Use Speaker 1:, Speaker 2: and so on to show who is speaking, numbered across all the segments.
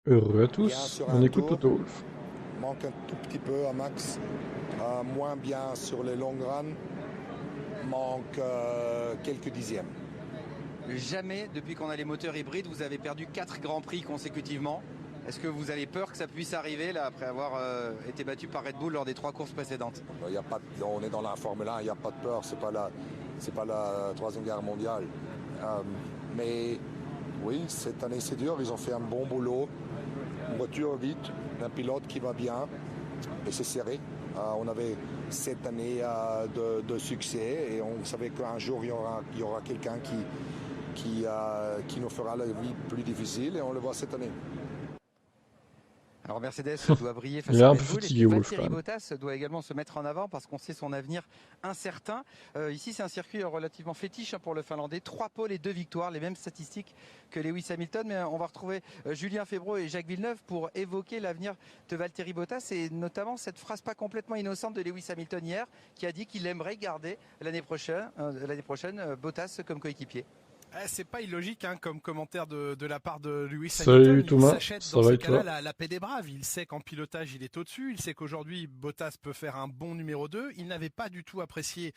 Speaker 1: Heureux à
Speaker 2: Bien
Speaker 1: tous,
Speaker 2: sur
Speaker 1: on
Speaker 2: un
Speaker 1: écoute
Speaker 2: tour,
Speaker 1: Toto Wolff.
Speaker 2: manque un tout petit peu à Max, moins bien sur les long runs, manque quelques dixièmes.
Speaker 3: Jamais, depuis qu'on a les moteurs hybrides, vous avez perdu 4 grands prix consécutivement. Est-ce que vous avez peur que ça puisse arriver là après avoir été battu par Red Bull lors des 3 courses précédentes?
Speaker 2: Il y a pas on est dans la Formule 1, il n'y a pas de peur, c'est pas la Troisième Guerre mondiale. Mais oui, cette année c'est dur, ils ont fait un bon boulot. Une voiture vite, un pilote qui va bien, et c'est serré. On avait 7 années de succès et on savait qu'un jour il y aura quelqu'un qui nous fera la vie plus difficile et on le voit cette année.
Speaker 3: Alors Mercedes doit briller
Speaker 1: Il
Speaker 3: face
Speaker 1: est
Speaker 3: à
Speaker 1: un
Speaker 3: Red
Speaker 1: peu
Speaker 3: Bull et
Speaker 1: fatigué,
Speaker 3: puis
Speaker 1: Wolff, quand
Speaker 3: Valtteri
Speaker 1: même.
Speaker 3: Bottas doit également se mettre en avant parce qu'on sait son avenir incertain. Ici c'est un circuit relativement fétiche pour le Finlandais. 3 pôles et 2 victoires, les mêmes statistiques que Lewis Hamilton. Mais on va retrouver Julien Febvre et Jacques Villeneuve pour évoquer l'avenir de Valtteri Bottas et notamment cette phrase pas complètement innocente de Lewis Hamilton hier qui a dit qu'il aimerait garder l'année prochaine Bottas comme coéquipier.
Speaker 4: C'est pas illogique comme commentaire de la part de Lewis Hamilton.
Speaker 1: Salut
Speaker 4: Il
Speaker 1: Thomas,
Speaker 4: s'achète
Speaker 1: ça
Speaker 4: dans
Speaker 1: va
Speaker 4: ces
Speaker 1: et
Speaker 4: cas-là
Speaker 1: toi?
Speaker 4: la paix des braves. Il sait qu'en pilotage il est au-dessus. Il sait qu'aujourd'hui Bottas peut faire un bon numéro 2. Il n'avait pas du tout apprécié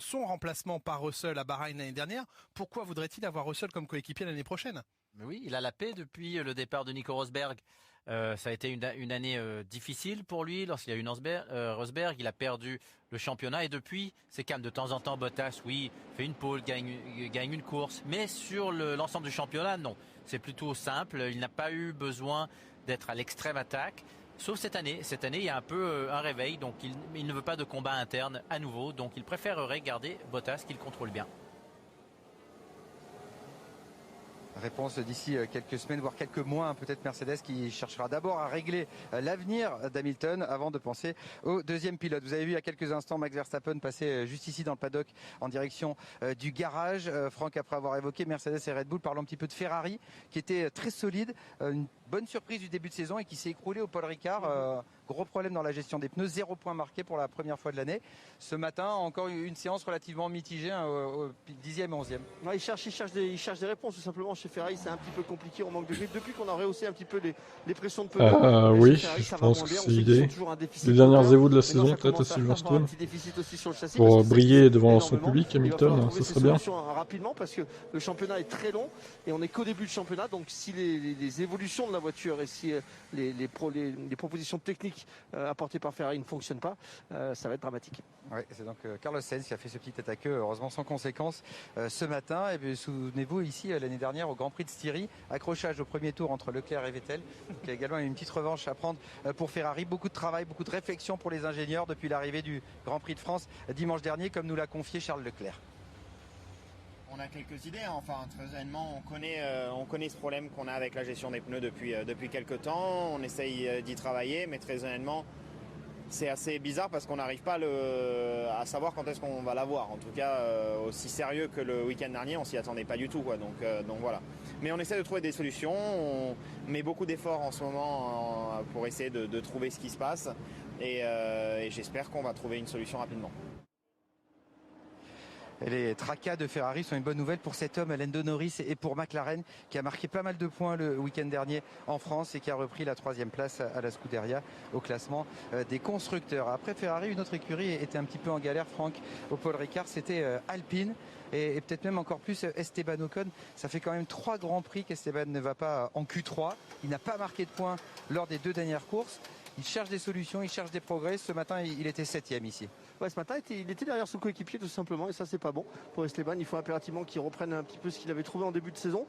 Speaker 4: son remplacement par Russell à Bahreïn l'année dernière. Pourquoi voudrait-il avoir Russell comme coéquipier l'année prochaine?
Speaker 5: Mais oui, il a la paix depuis le départ de Nico Rosberg. Ça a été une année difficile pour lui lorsqu'il a eu Rosberg. Il a perdu le championnat et depuis, c'est calme. De temps en temps, Bottas, oui, fait une pole, gagne une course. Mais sur l'ensemble du championnat, non. C'est plutôt simple. Il n'a pas eu besoin d'être à l'extrême attaque. Sauf cette année. Cette année, il y a un peu un réveil. Donc, il ne veut pas de combat interne à nouveau. Donc, il préférerait garder Bottas qu'il contrôle bien.
Speaker 3: Réponse d'ici quelques semaines, voire quelques mois, peut-être Mercedes qui cherchera d'abord à régler l'avenir d'Hamilton avant de penser au deuxième pilote. Vous avez vu il y a quelques instants Max Verstappen passer juste ici dans le paddock en direction du garage. Franck, après avoir évoqué Mercedes et Red Bull, parlons un petit peu de Ferrari qui était très solide, une bonne surprise du début de saison et qui s'est écroulé au Paul Ricard. Gros problème dans la gestion des pneus, 0 point marqué pour la première fois de l'année. Ce matin, encore une séance relativement mitigée au 10e et 11e.
Speaker 6: Ouais, il cherche des réponses tout simplement. Chez Ferrari, c'est un petit peu compliqué. On manque de grip. Depuis qu'on a rehaussé un petit peu les pressions de peloton,
Speaker 1: Oui,
Speaker 6: chez Ferrari,
Speaker 1: je
Speaker 6: ça va
Speaker 1: pense
Speaker 6: moins
Speaker 1: que
Speaker 6: bien.
Speaker 1: c'est
Speaker 6: On sait qu'ils ont
Speaker 1: l'idée.
Speaker 6: toujours un déficit
Speaker 1: Les dernières
Speaker 6: moteur.
Speaker 1: évos de la
Speaker 6: Maintenant,
Speaker 1: saison,
Speaker 6: ça
Speaker 1: peut-être à
Speaker 6: commence à avoir un
Speaker 1: Silverstone,
Speaker 6: petit déficit aussi sur le châssis. parce
Speaker 1: pour
Speaker 6: que ça
Speaker 1: briller
Speaker 6: s'exprime
Speaker 1: devant son
Speaker 6: énormément.
Speaker 1: public,
Speaker 6: Il va falloir
Speaker 1: Hamilton,
Speaker 6: trouver
Speaker 1: ça
Speaker 6: ces
Speaker 1: serait bien.
Speaker 6: solutions rapidement parce que le championnat est très long et on n'est qu'au début du championnat. Donc, si les évolutions de la voiture et si les propositions techniques apportées par Ferrari ne fonctionnent pas, ça va être dramatique.
Speaker 3: Oui, c'est donc Carlos Sainz qui a fait ce petit attaqueux, heureusement sans conséquence, ce matin. Et puis, souvenez-vous, ici, l'année dernière, au Grand Prix de Styrie, accrochage au premier tour entre Leclerc et Vettel, qui a également une petite revanche à prendre pour Ferrari. Beaucoup de travail, beaucoup de réflexion pour les ingénieurs depuis l'arrivée du Grand Prix de France dimanche dernier, comme nous l'a confié Charles Leclerc.
Speaker 7: On a quelques idées, enfin très honnêtement on connaît ce problème qu'on a avec la gestion des pneus depuis quelques temps, on essaye d'y travailler mais très honnêtement c'est assez bizarre parce qu'on n'arrive pas à savoir quand est-ce qu'on va l'avoir. En tout cas aussi sérieux que le week-end dernier, on s'y attendait pas du tout quoi. Donc voilà. Mais on essaie de trouver des solutions, on met beaucoup d'efforts en ce moment pour essayer de trouver ce qui se passe et j'espère qu'on va trouver une solution rapidement.
Speaker 3: Et les tracas de Ferrari sont une bonne nouvelle pour cet homme, Lando Norris, et pour McLaren, qui a marqué pas mal de points le week-end dernier en France et qui a repris la 3e place à la Scuderia au classement des constructeurs. Après Ferrari, une autre écurie était un petit peu en galère, Franck, au Paul Ricard, c'était Alpine. Et peut-être même encore plus Esteban Ocon. Ça fait quand même 3 grands prix qu'Esteban ne va pas en Q3. Il n'a pas marqué de points lors des 2 dernières courses. Il cherche des solutions, il cherche des progrès. Ce matin, il était 7e ici.
Speaker 6: Ouais, ce matin, il était derrière son coéquipier tout simplement et ça c'est pas bon pour Esteban. Il faut impérativement qu'il reprenne un petit peu ce qu'il avait trouvé en début de saison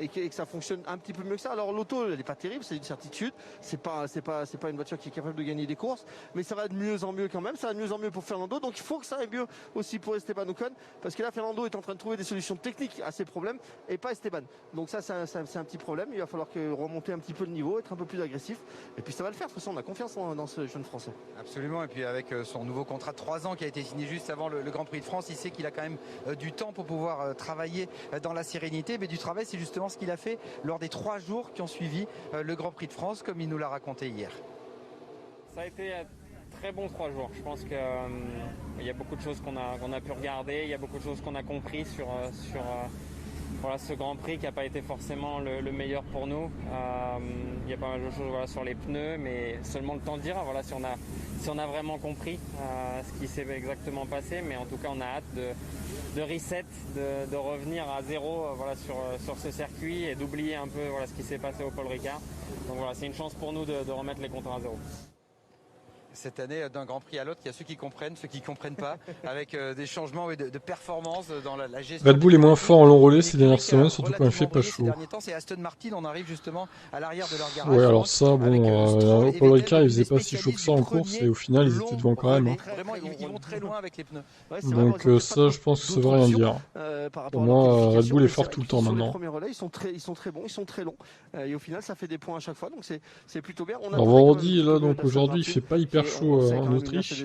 Speaker 6: et que ça fonctionne un petit peu mieux que ça. Alors l'auto, elle n'est pas terrible, c'est une certitude. C'est pas une voiture qui est capable de gagner des courses, mais ça va de mieux en mieux quand même. Ça va de mieux en mieux pour Fernando. Donc il faut que ça aille mieux aussi pour Esteban Ocon parce que là Fernando est en train de trouver des solutions techniques à ses problèmes et pas Esteban. Donc ça c'est un petit problème. Il va falloir remonter un petit peu le niveau, être un peu plus agressif et puis ça va le faire. De toute façon, on a confiance dans ce jeune Français.
Speaker 3: Absolument. Et puis avec son nouveau contrat de 3 ans qui a été signé juste avant le Grand Prix de France, il sait qu'il a quand même du temps pour pouvoir travailler dans la sérénité. Mais du travail, c'est justement ce qu'il a fait lors des 3 jours qui ont suivi le Grand Prix de France, comme il nous l'a raconté hier.
Speaker 8: Ça a été très bon 3 jours. Je pense qu'il y a beaucoup de choses qu'on a pu regarder, il y a beaucoup de choses qu'on a compris sur voilà, ce Grand Prix qui n'a pas été forcément le meilleur pour nous. Il y a pas mal de choses voilà, sur les pneus, mais seulement le temps dira voilà, si on a vraiment compris ce qui s'est exactement passé. Mais en tout cas, on a hâte de reset, de revenir à zéro voilà, sur ce circuit et d'oublier un peu voilà, ce qui s'est passé au Paul Ricard. Donc voilà, c'est une chance pour nous de remettre les compteurs à zéro.
Speaker 3: Cette année, d'un Grand Prix à l'autre, il y a ceux qui comprennent pas, avec des changements de performance dans la gestion.
Speaker 1: Red Bull est moins fort en long relais ces dernières semaines, surtout quand il fait pas chaud.
Speaker 3: C'est Aston Martin, on arrive justement à l'arrière de leur garage.
Speaker 1: Ouais, alors ça, bon, au Paul Ricard, il faisait pas si chaud que ça en course, et au final, ils étaient devant quand même. Hein.
Speaker 3: Vraiment, ils vont très loin avec les pneus.
Speaker 1: Donc ça, je pense que ça veut rien dire. Pour moi, Red Bull est fort tout le temps maintenant.
Speaker 6: Les premiers relais, ils sont très bons, ils sont très longs. Et au final, ça fait des points à chaque fois, donc c'est plutôt bien.
Speaker 1: Alors vendredi, là, donc aujourd'hui, il fait pas hyper chaud en Autriche.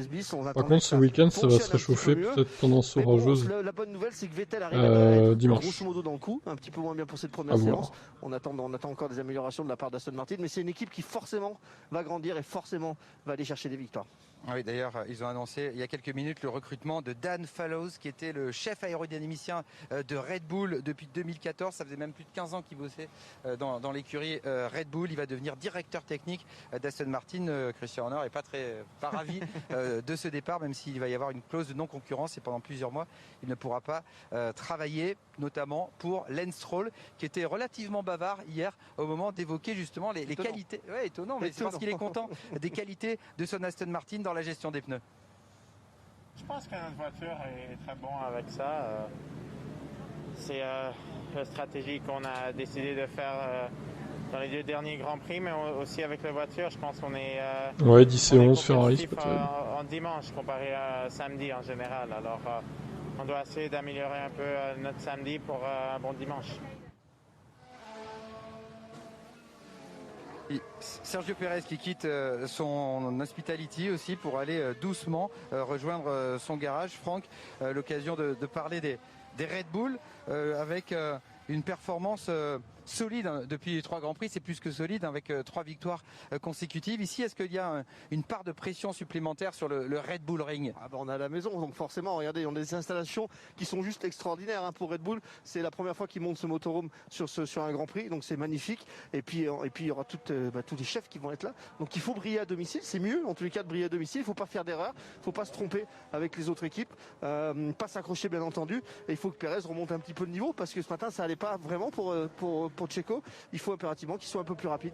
Speaker 1: Par contre, ce week-end, ça va se réchauffer, peut-être tendance orageuse.
Speaker 6: La bonne nouvelle, c'est que Vettel arrive à
Speaker 1: dimanche.
Speaker 6: Grosso modo dans le coup, un petit peu moins bien pour cette première séance. On attend encore des améliorations de la part d'Aston Martin, mais c'est une équipe qui forcément va grandir et forcément va aller chercher des victoires.
Speaker 3: Oui, d'ailleurs, ils ont annoncé il y a quelques minutes le recrutement de Dan Fallows, qui était le chef aérodynamicien de Red Bull depuis 2014. Ça faisait même plus de 15 ans qu'il bossait dans l'écurie Red Bull. Il va devenir directeur technique d'Aston Martin. Christian Horner n'est pas ravi de ce départ, même s'il va y avoir une clause de non-concurrence et pendant plusieurs mois, il ne pourra pas travailler, notamment pour Lance Stroll, qui était relativement bavard hier au moment d'évoquer justement les qualités. Ouais, étonnant, mais c'est parce qu'il est content des qualités de son Aston Martin dans la gestion des pneus.
Speaker 9: Je pense que notre voiture est très bon avec ça. C'est la stratégie qu'on a décidé de faire dans les 2 derniers Grands Prix, mais aussi avec la voiture. Je pense qu'on est...
Speaker 1: ouais, 10 et 11 Ferrari, c'est pas terrible.
Speaker 9: En dimanche, comparé à samedi en général. Alors, on doit essayer d'améliorer un peu notre samedi pour un bon dimanche.
Speaker 3: Sergio Pérez qui quitte son Hospitality aussi pour aller doucement rejoindre son garage. Franck, l'occasion de parler des Red Bull avec une performance solide depuis les 3 Grands Prix, c'est plus que solide avec 3 victoires consécutives. Ici, est-ce qu'il y a une part de pression supplémentaire sur le Red Bull Ring?
Speaker 6: On est à la maison, donc forcément, regardez, on a des installations qui sont juste extraordinaires pour Red Bull. C'est la première fois qu'ils montent ce motorhome sur un Grand Prix, donc c'est magnifique. Et puis il y aura tous les chefs qui vont être là. Donc il faut briller à domicile, c'est mieux en tous les cas de briller à domicile. Il ne faut pas faire d'erreur, il ne faut pas se tromper avec les autres équipes, pas s'accrocher bien entendu. Et il faut que Pérez remonte un petit peu de niveau parce que ce matin ça allait pas vraiment pour Checo. Il faut impérativement qu'il soit un peu plus rapide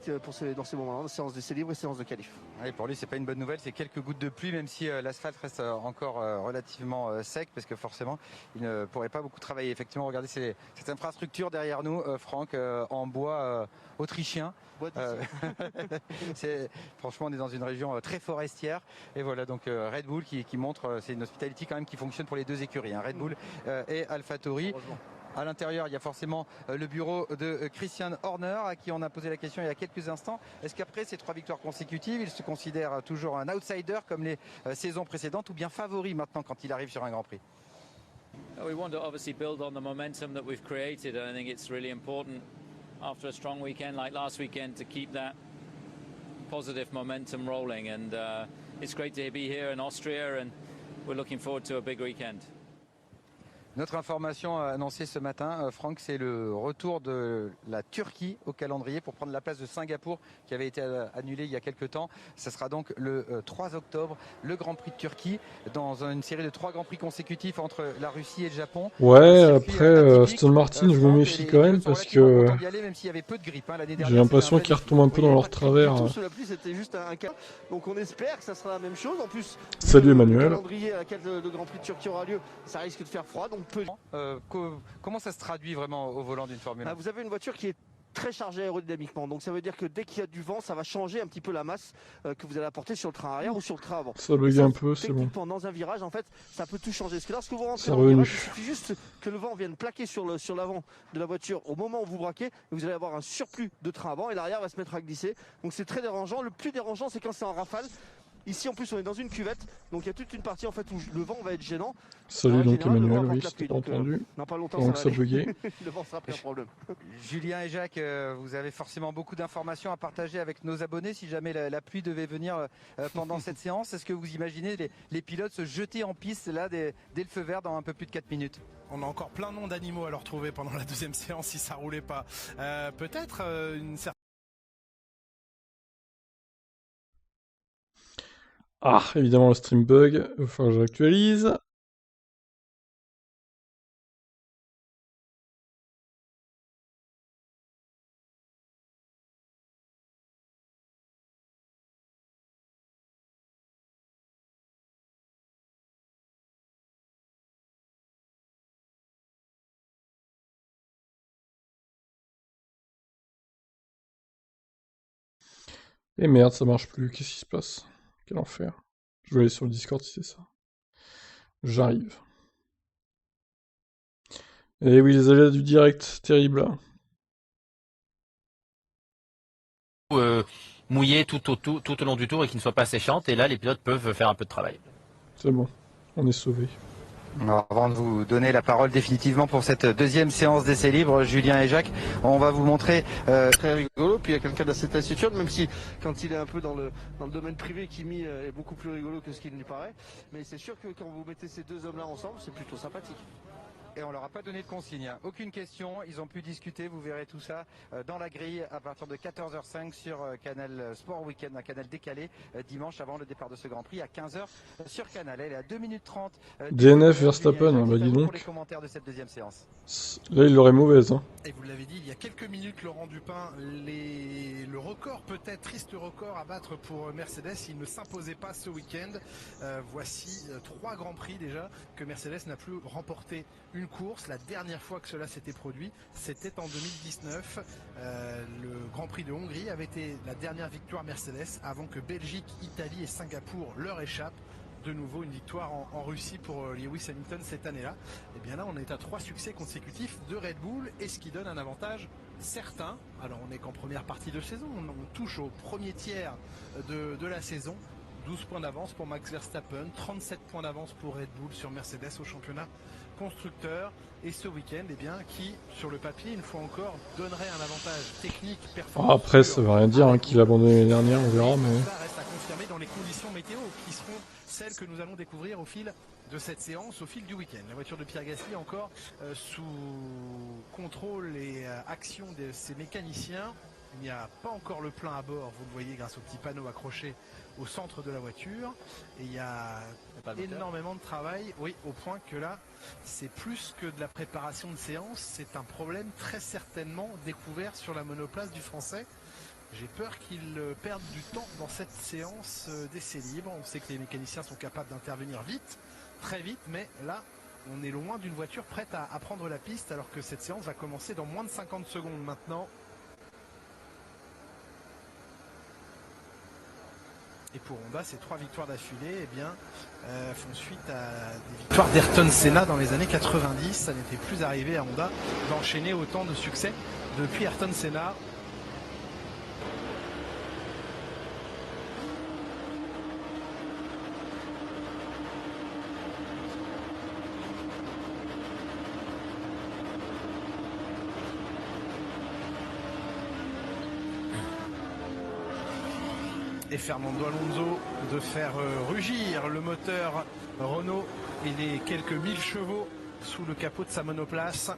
Speaker 6: dans ces moments-là, séance d'essai libre et séance de qualif.
Speaker 3: Et pour lui, c'est pas une bonne nouvelle, c'est quelques gouttes de pluie, même si l'asphalte reste encore relativement sec, parce que forcément, il ne pourrait pas beaucoup travailler. Effectivement, regardez cette infrastructure derrière nous, Franck, en bois autrichien. Franchement, on est dans une région très forestière. Et voilà, donc Red Bull qui montre, c'est une hospitality quand même qui fonctionne pour les 2 écuries, Red Bull et AlphaTauri. À l'intérieur, il y a forcément le bureau de Christian Horner, à qui on a posé la question il y a quelques instants. Est-ce qu'après ces 3 victoires consécutives, il se considère toujours un outsider comme les saisons précédentes, ou bien favori maintenant quand il arrive sur un Grand Prix?
Speaker 10: We want to obviously build on the momentum that we've created, and I think it's really important after a strong weekend like last weekend to keep that positive momentum rolling. And it's great to be here in Austria, and we're looking forward to a big weekend.
Speaker 3: Notre information annoncée ce matin, Franck, c'est le retour de la Turquie au calendrier pour prendre la place de Singapour qui avait été annulé il y a quelques temps. Ça sera donc le 3 octobre, le Grand Prix de Turquie, dans une série de 3 Grands Prix consécutifs entre la Russie et le Japon.
Speaker 1: Ouais, après Aston Martin, je me méfie quand même parce que j'ai l'impression qu'ils retombent un peu dans leur travers.
Speaker 6: La pluie, c'était juste un cas. Donc on espère que ça sera la même chose. En plus,
Speaker 1: salut Emmanuel.
Speaker 6: Le calendrier à laquelle le Grand Prix de Turquie aura lieu, ça risque de faire froid. Donc
Speaker 3: comment ça se traduit vraiment au volant d'une Formule 1?
Speaker 6: Vous avez une voiture qui est très chargée aérodynamiquement, donc ça veut dire que dès qu'il y a du vent, ça va changer un petit peu la masse que vous allez apporter sur le train arrière ou sur le train avant.
Speaker 1: Ça bug un peu, c'est bon.
Speaker 6: Dans un virage, en fait, ça peut tout changer. Parce que lorsque vous rentrez dans le virage, il suffit juste que le vent vienne plaquer sur l'avant de la voiture au moment où vous braquez, et vous allez avoir un surplus de train avant et l'arrière va se mettre à glisser. Donc c'est très dérangeant. Le plus dérangeant, c'est quand c'est en rafale. Ici en plus on est dans une cuvette, donc il y a toute une partie en fait où le vent va être gênant.
Speaker 1: Salut donc Emmanuel, oui, c'était pas entendu.
Speaker 6: Non, pas longtemps,
Speaker 1: Donc
Speaker 6: ça
Speaker 1: ça
Speaker 6: va
Speaker 1: buguait.
Speaker 6: le vent sera plus un problème.
Speaker 3: Julien et Jacques, vous avez forcément beaucoup d'informations à partager avec nos abonnés si jamais la pluie devait venir pendant cette séance. Est-ce que vous imaginez les pilotes se jeter en piste là dès le feu vert dans un peu plus de 4 minutes?
Speaker 4: On a encore plein de noms d'animaux à leur retrouver pendant la deuxième séance si ça roulait pas. Peut-être une certaine...
Speaker 1: Ah, évidemment le stream bug, il va falloir que j'actualise. Et merde, ça marche plus, qu'est-ce qui se passe? Quel enfer. Je vais aller sur le Discord si c'est ça. J'arrive. Et oui, les aléas du direct, terrible.
Speaker 5: Mouillé tout au long du tour et qui ne soit pas séchante, et là les pilotes peuvent faire un peu de travail.
Speaker 1: C'est bon, on est sauvés.
Speaker 3: Alors, avant de vous donner la parole définitivement pour cette deuxième séance d'essai libre, Julien et Jacques, on va vous montrer
Speaker 6: très rigolo. Puis il y a quelqu'un d'assez taciturne, même si quand il est un peu dans le domaine privé, Kimi est beaucoup plus rigolo que ce qu'il lui paraît. Mais c'est sûr que quand vous mettez ces deux hommes-là ensemble, c'est plutôt sympathique.
Speaker 3: Et on leur a pas donné de consigne, hein. Aucune question, ils ont pu discuter, vous verrez tout ça dans la grille à partir de 14h05 sur Canal Sport Weekend, un canal décalé dimanche avant le départ de ce Grand Prix à 15h sur Canal. Elle est à 2 minutes 30.
Speaker 1: DNF Verstappen, bah dis donc.
Speaker 3: Pour les commentaires de cette deuxième séance.
Speaker 1: Là il l'aurait mauvaise. Hein.
Speaker 4: Et vous l'avez dit il y a quelques minutes, Laurent Dupin, le record peut-être, triste record à battre pour Mercedes, il ne s'imposait pas ce week-end. Voici 3 Grands Prix déjà que Mercedes n'a plus remporté une course. La dernière fois que cela s'était produit, c'était en 2019. Le Grand Prix de Hongrie avait été la dernière victoire Mercedes avant que Belgique, Italie et Singapour leur échappent. De nouveau une victoire en Russie pour Lewis Hamilton cette année-là. Et bien là, on est à 3 succès consécutifs de Red Bull, et ce qui donne un avantage certain. Alors on n'est qu'en première partie de saison, on touche au premier tiers de la saison. 12 points d'avance pour Max Verstappen, 37 points d'avance pour Red Bull sur Mercedes au championnat constructeur. Et ce week-end, eh bien, qui, sur le papier, une fois encore, donnerait un avantage technique, performance.
Speaker 1: Après, ça veut rien dire hein, qu'il a abandonné l'année dernière, on verra. Mais...
Speaker 4: ça reste à confirmer dans les conditions météo qui seront celles que nous allons découvrir au fil de cette séance, au fil du week-end. La voiture de Pierre Gasly encore sous contrôle et action de ses mécaniciens. Il n'y a pas encore le plein à bord, vous le voyez grâce au petit panneau accroché au centre de la voiture. Et il y a énormément de travail, oui, au point que là, c'est plus que de la préparation de séance, c'est un problème très certainement découvert sur la monoplace du Français. J'ai peur qu'il perde du temps dans cette séance d'essai libre. On sait que les mécaniciens sont capables d'intervenir vite, très vite, mais là, on est loin d'une voiture prête à prendre la piste, alors que cette séance va commencer dans moins de 50 secondes maintenant. Et pour Honda, ces 3 victoires d'affilée font suite à des victoires d'Ayrton Senna dans les années 90. Ça n'était plus arrivé à Honda d'enchaîner autant de succès depuis Ayrton Senna. Et Fernando Alonso de faire rugir le moteur Renault et les quelques 1000 chevaux sous le capot de sa monoplace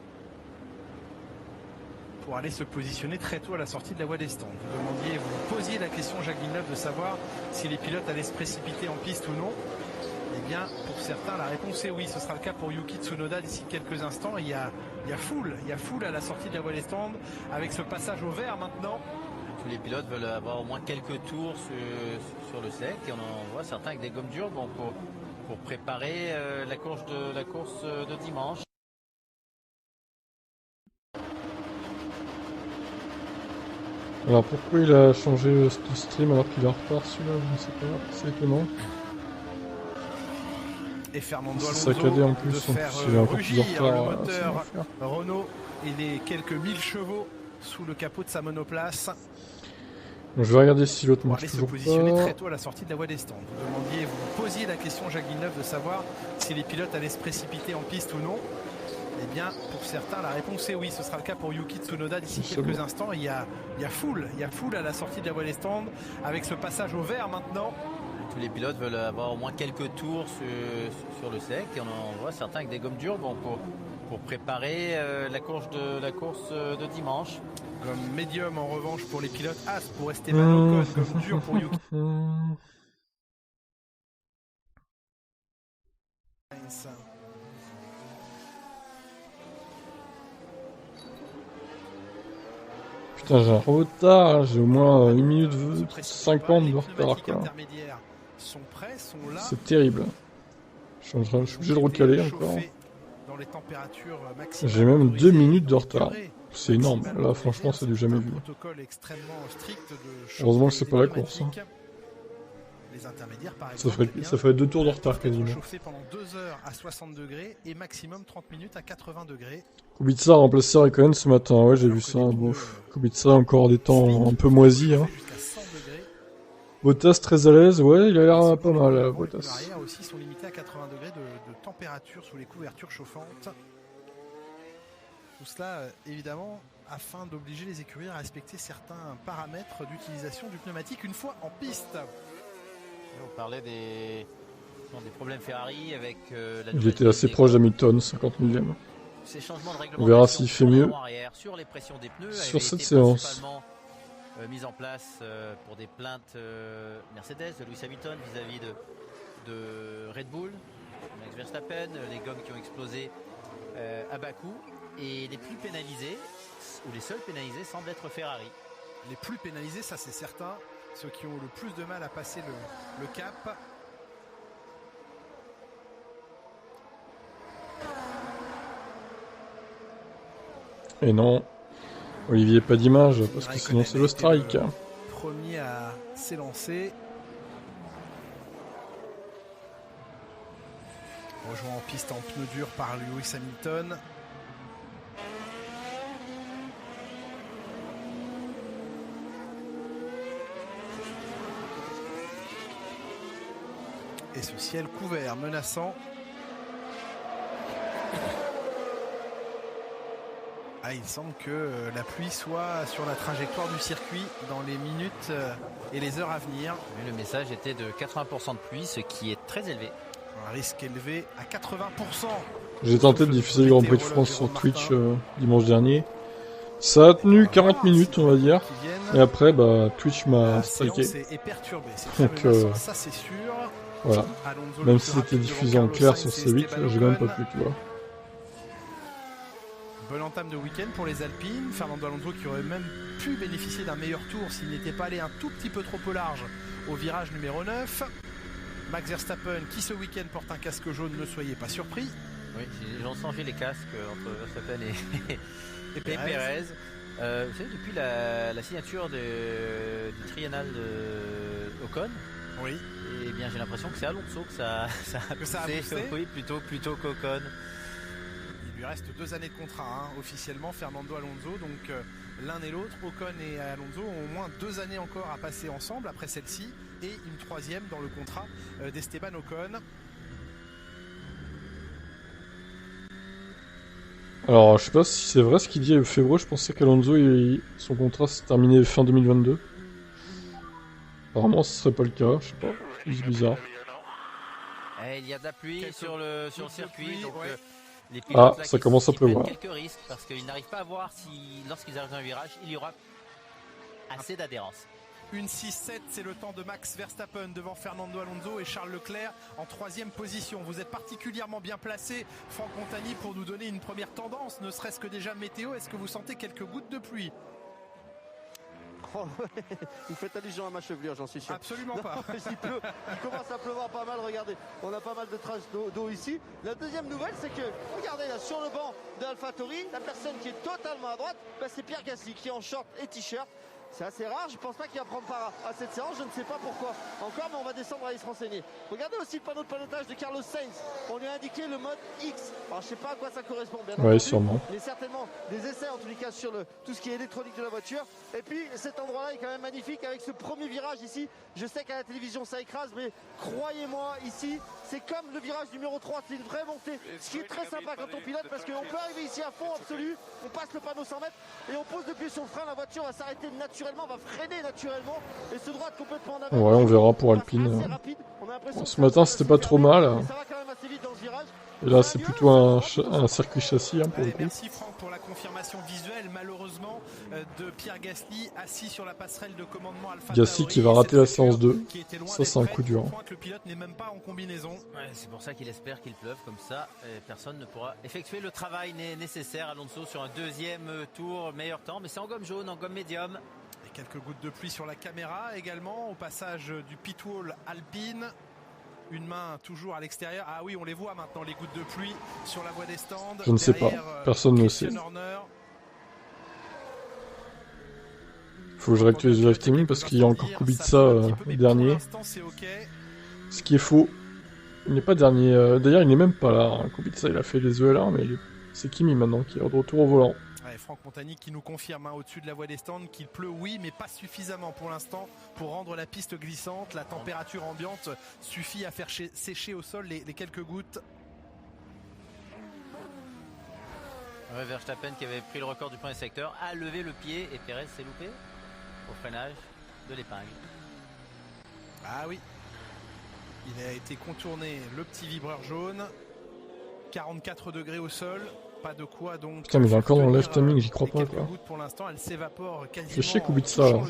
Speaker 4: pour aller se positionner très tôt à la sortie de la voie des stands. Vous posiez la question, Jacques Villeneuve, de savoir si les pilotes allaient se précipiter en piste ou non. Eh bien, pour certains, la réponse est oui. Ce sera le cas pour Yuki Tsunoda d'ici quelques instants. Il y a foule à la sortie de la voie des stands avec ce passage au vert maintenant.
Speaker 5: Tous les pilotes veulent avoir au moins quelques tours sur le sec, et on en voit certains avec des gommes dures pour préparer la course de dimanche.
Speaker 1: Alors pourquoi il a changé le stream alors qu'il est en retard celui-là, je ne sais pas, c'est étonnant.
Speaker 4: Et Fernando Alonso
Speaker 1: saccadé en plus,
Speaker 4: de faire rugir le moteur Renault et les quelques 1000 chevaux sous le capot de sa monoplace.
Speaker 1: Donc, je vais regarder si l'autre
Speaker 4: Pour
Speaker 1: marche
Speaker 4: aller se
Speaker 1: toujours
Speaker 4: positionner
Speaker 1: pas.
Speaker 4: très tôt à la sortie de la voie des stands. Vous posiez la question, Jacques Villeneuve, de savoir si les pilotes allaient se précipiter en piste ou non. Eh bien, pour certains, la réponse est oui. Ce sera le cas pour Yuki Tsunoda d'ici quelques instants. Il y a foule à la sortie de la voie des stands avec ce passage au vert maintenant.
Speaker 5: Tous les pilotes veulent avoir au moins quelques tours sur le sec et on en voit certains avec des gommes dures pour préparer la course de dimanche.
Speaker 4: Gomme médium en revanche pour les pilotes As, pour Esteban Ocon, gomme dure pour Yuki.
Speaker 1: Putain, j'ai un retard, j'ai au moins 1 minute 50 de retard, quoi. C'est terrible. Je suis obligé de recaler encore. J'ai même 2 minutes de retard. C'est énorme. Là, franchement, c'est du jamais vu. Heureusement que c'est pas la course. Hein. Ça ferait 2 tours de retard quasiment.
Speaker 4: Chauffer pendant 2 heures à 60 degrés et maximum 30 minutes à 80 degrés.
Speaker 1: Kubica a remplacé Raikkonen ce matin, ouais, j'ai vu ça. Bon, Kubica a encore des temps un peu moisis. Hein. Bottas très à l'aise, ouais, il a l'air pas mal, Bottas.
Speaker 4: A aussi sont limités à 80 degrés de température sous les couvertures chauffantes. Tout cela, évidemment, afin d'obliger les écuries à respecter certains paramètres d'utilisation du pneumatique une fois en piste.
Speaker 5: On parlait des problèmes Ferrari avec la
Speaker 1: Il était assez proche d'Hamilton, 50 millième. On verra s'il fait mieux
Speaker 5: sur les pressions des pneus
Speaker 1: sur cette séance.
Speaker 5: Mise en place pour des plaintes Mercedes de Lewis Hamilton vis-à-vis de Red Bull, Max Verstappen, les gommes qui ont explosé à Bakou, et les plus pénalisés ou les seuls pénalisés semblent être Ferrari.
Speaker 4: Les plus pénalisés, ça c'est certain, ceux qui ont le plus de mal à passer le cap.
Speaker 1: Et non, Olivier, pas d'image, parce que sinon c'est le strike.
Speaker 4: Premier à s'élancer. Rejoint en piste en pneu dur par Lewis Hamilton. Et ce ciel couvert, menaçant. Ah, il semble que la pluie soit sur la trajectoire du circuit dans les minutes et les heures à venir.
Speaker 5: Mais le message était de 80% de pluie, ce qui est très élevé.
Speaker 4: Un risque élevé à 80%.
Speaker 1: J'ai tenté de diffuser le Grand Prix de France sur Twitch dimanche dernier. Ça a tenu 40 minutes, on va dire. Et après, Twitch m'a striké. Donc,
Speaker 4: ça c'est sûr.
Speaker 1: Voilà. Même si c'était diffusé en clair sur C8, j'ai même pas pu, tu vois.
Speaker 4: Bonne entame de week-end pour les Alpines. Fernando Alonso qui aurait même pu bénéficier d'un meilleur tour s'il n'était pas allé un tout petit peu trop au large au virage numéro 9. Max Verstappen qui ce week-end porte un casque jaune, ne soyez pas surpris.
Speaker 5: Oui, j'en sens les casques entre Verstappen et Perez. Vous savez, depuis la signature du triennal de Ocon,
Speaker 4: oui.
Speaker 5: Eh bien, j'ai l'impression que c'est Alonso que ça a poussé. Oui, plutôt qu'Ocon.
Speaker 4: Il lui reste 2 années de contrat, officiellement, Fernando Alonso. Donc l'un et l'autre, Ocon et Alonso, ont au moins 2 années encore à passer ensemble après celle-ci, et une 3e dans le contrat d'Esteban Ocon.
Speaker 1: Alors, je sais pas si c'est vrai ce qu'il dit à février. Je pensais qu'Alonso, son contrat s'est terminé fin 2022. Apparemment, ce serait pas le cas. Je sais pas. C'est bizarre.
Speaker 5: Il y a de la pluie sur le circuit. Donc, les
Speaker 1: pilotes, ça commence à pleuvoir.
Speaker 5: Quelques risques parce qu'ils n'arrivent pas à voir si, lorsqu'ils arrivent dans un virage, il y aura assez d'adhérence.
Speaker 4: Une 6-7, c'est le temps de Max Verstappen devant Fernando Alonso et Charles Leclerc en 3e position. Vous êtes particulièrement bien placé, Franck Montagny, pour nous donner une première tendance, ne serait-ce que déjà météo. Est-ce que vous sentez quelques gouttes de pluie?
Speaker 6: Oh, vous faites allusion à ma chevelure, j'en suis sûr.
Speaker 4: Absolument pas.
Speaker 6: Non, il commence à pleuvoir pas mal, regardez. On a pas mal de traces d'eau ici. La deuxième nouvelle, c'est que, regardez là, sur le banc de AlphaTauri, la personne qui est totalement à droite, c'est Pierre Gasly qui est en short et t-shirt. C'est assez rare, je pense pas qu'il va prendre part à cette séance, je ne sais pas pourquoi encore, mais on va descendre, aller se renseigner. Regardez aussi le panneau de pilotage de Carlos Sainz, on lui a indiqué le mode X, alors je sais pas à quoi ça correspond, bien
Speaker 1: Ouais,
Speaker 6: entendu,
Speaker 1: sûrement.
Speaker 6: mais certainement des essais en tous les cas sur tout ce qui est électronique de la voiture. Et puis cet endroit-là est quand même magnifique avec ce premier virage ici, je sais qu'à la télévision ça écrase, mais croyez-moi ici, c'est comme le virage numéro 3, c'est une vraie montée, ce qui est très sympa quand on pilote parce qu'on peut arriver ici à fond absolu, on passe le panneau 100 mètres et on pose le pied sur le frein, la voiture va s'arrêter naturellement, va freiner naturellement et se droite complètement en avant.
Speaker 1: Ouais, on verra pour Alpine. Ce matin, c'était pas trop mal. Et là, c'est plutôt un circuit châssis hein, pour le coup.
Speaker 4: Merci Franck pour la confirmation visuelle, malheureusement, de Pierre Gasly assis sur la passerelle de commandement Alpha
Speaker 1: Gasly qui va rater la séance 2. Ça, c'est un coup dur.
Speaker 4: Le pilote n'est même pas en combinaison.
Speaker 5: Ouais, c'est pour ça qu'il espère qu'il pleuve comme ça. Personne ne pourra effectuer le travail nécessaire. Alonso sur un deuxième tour, meilleur temps, mais c'est en gomme jaune, en gomme médium.
Speaker 4: Et quelques gouttes de pluie sur la caméra également au passage du pit wall Alpine. Une main toujours à l'extérieur. Ah oui, on les voit maintenant, les gouttes de pluie sur la voie des stands.
Speaker 1: Je ne sais pas, personne ne sait. Faut que je rectifie le live streaming parce qu'il y a encore Kubica dernier. Ce qui est faux. Il n'est pas dernier. D'ailleurs, il n'est même pas là. Hein. Kubica, il a fait les ELA, mais c'est Kimi maintenant qui est de retour au volant.
Speaker 4: Ouais, Franck Montagny qui nous confirme au-dessus de la voie des stands qu'il pleut, oui, mais pas suffisamment pour l'instant pour rendre la piste glissante. La température ambiante suffit à faire sécher au sol les quelques gouttes.
Speaker 5: Ouais, Verstappen qui avait pris le record du premier secteur a levé le pied et Perez s'est loupé au freinage de l'épingle.
Speaker 4: Ah oui, il a été contourné, le petit vibreur jaune, 44 degrés au sol. Pas de quoi donc.
Speaker 1: Putain, mais il est encore dans le live timing, j'y crois pas quoi.
Speaker 4: Pour l'instant, elle s'évapore quasiment.
Speaker 1: Je sais Kubica là.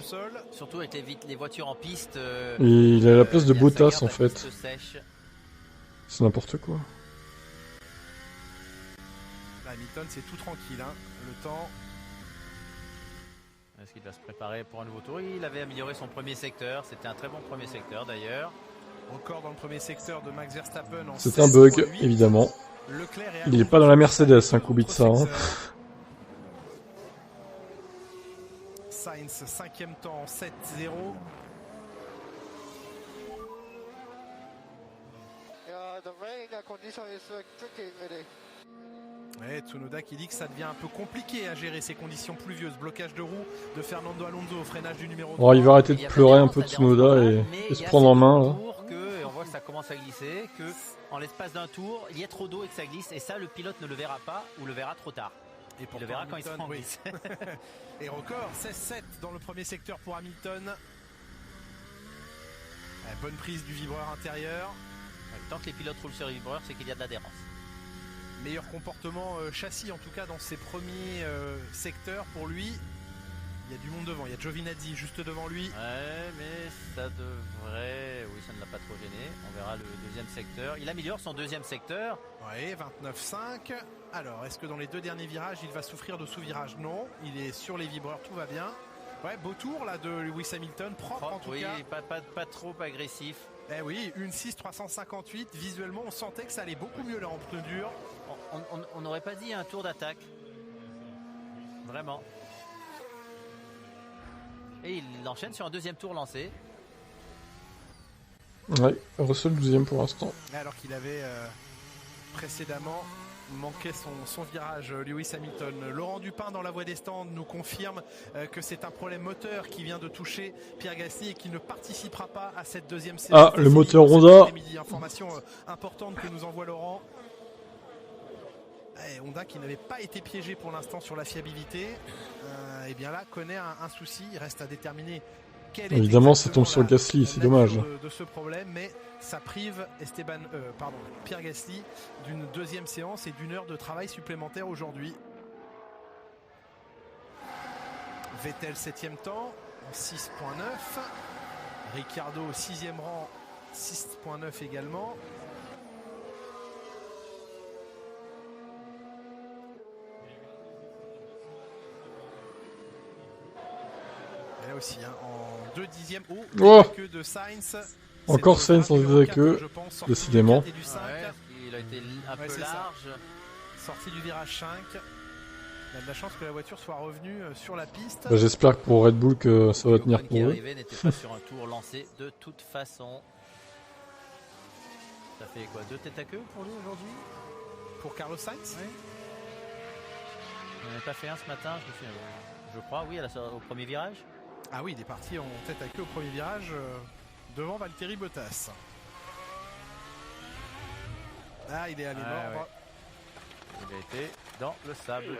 Speaker 5: Surtout avec les voitures en piste.
Speaker 1: Et il a la place de Bottas en fait. C'est n'importe quoi.
Speaker 4: Hamilton, c'est tout tranquille, hein. Le temps.
Speaker 5: Est-ce qu'il va se préparer pour un nouveau tour? Il avait amélioré son premier secteur. C'était un très bon premier secteur d'ailleurs.
Speaker 4: Encore dans le premier secteur de Max Verstappen.
Speaker 1: C'est un bug, évidemment. Il n'est pas dans la Mercedes, un Kubica. Hein.
Speaker 4: Sainz, 5e temps, 7-0. Ouais, Tsunoda qui dit que ça devient un peu compliqué à gérer ces conditions pluvieuses. Blocage de roue de Fernando Alonso au freinage du numéro 3.
Speaker 1: Oh, il va arrêter de pleurer un peu Tsunoda et se prendre en main là.
Speaker 5: On voit que ça commence à glisser, que en l'espace d'un tour, il y a trop d'eau et que ça glisse. Et ça, le pilote ne le verra pas ou le verra trop tard.
Speaker 4: Et
Speaker 5: il le verra quand il sera en glisse.
Speaker 4: Et record, 16-7 dans le premier secteur pour Hamilton. Bonne prise du vibreur intérieur.
Speaker 5: Tant que les pilotes roulent sur le vibreur, c'est qu'il y a de l'adhérence.
Speaker 4: Meilleur comportement châssis en tout cas dans ses premiers secteurs pour lui. Il y a du monde devant, il y a Giovinazzi juste devant lui.
Speaker 5: Ouais, mais ça devrait... Oui, ça ne l'a pas trop gêné. On verra le deuxième secteur. Il améliore son deuxième secteur.
Speaker 4: Ouais, 29,5. Alors, est-ce que dans les deux derniers virages, il va souffrir de sous-virage? Non, il est sur les vibreurs, tout va bien. Ouais, beau tour là de Lewis Hamilton, propre en tout cas.
Speaker 5: Oui, pas trop agressif.
Speaker 4: Eh oui, une 6 358. Visuellement, on sentait que ça allait beaucoup mieux là en pneu dur.
Speaker 5: On n'aurait pas dit un tour d'attaque. Vraiment. Et il enchaîne sur un deuxième tour lancé.
Speaker 1: Ouais, Russell 12e pour l'instant.
Speaker 4: Alors qu'il avait précédemment manqué son virage, Lewis Hamilton. Laurent Dupin dans la voie des stands nous confirme que c'est un problème moteur qui vient de toucher Pierre Gasly et qui ne participera pas à cette deuxième séance.
Speaker 1: Ah, le moteur Honda.
Speaker 4: Information importante que nous envoie Laurent. Honda qui n'avait pas été piégé pour l'instant sur la fiabilité, et bien là connaît un souci. Il reste à déterminer quel est
Speaker 1: évidemment ça tombe sur Gasly, c'est dommage
Speaker 4: de ce problème, mais ça prive Pierre Gasly d'une deuxième séance et d'une heure de travail supplémentaire aujourd'hui. Vettel 7e temps en 6.9, Ricciardo 6e rang 6.9 également. Là aussi, hein, en 2 dixièmes. Que de Sainz.
Speaker 1: Encore Sainz en faisait que, décidément.
Speaker 5: Ouais, il a été un peu large.
Speaker 4: Sortie du virage 5. Il a de la chance que la voiture soit revenue sur la piste.
Speaker 1: Bah, j'espère que pour Red Bull que ça va tenir
Speaker 5: Ocon
Speaker 1: pour
Speaker 5: qui
Speaker 1: eux.
Speaker 5: arrivait n'était pas sur un tour lancé de toute façon. Ça fait quoi, 2 têtes à queue pour lui aujourd'hui?
Speaker 4: Pour Carlos Sainz?
Speaker 5: Oui. Il n'en avait pas fait un ce matin, je crois, oui, au premier virage.
Speaker 4: Ah oui, il est parti en tête à queue au premier virage devant Valtteri Bottas. Ah, il est allé mort.
Speaker 5: Ouais. Il a été dans le sable.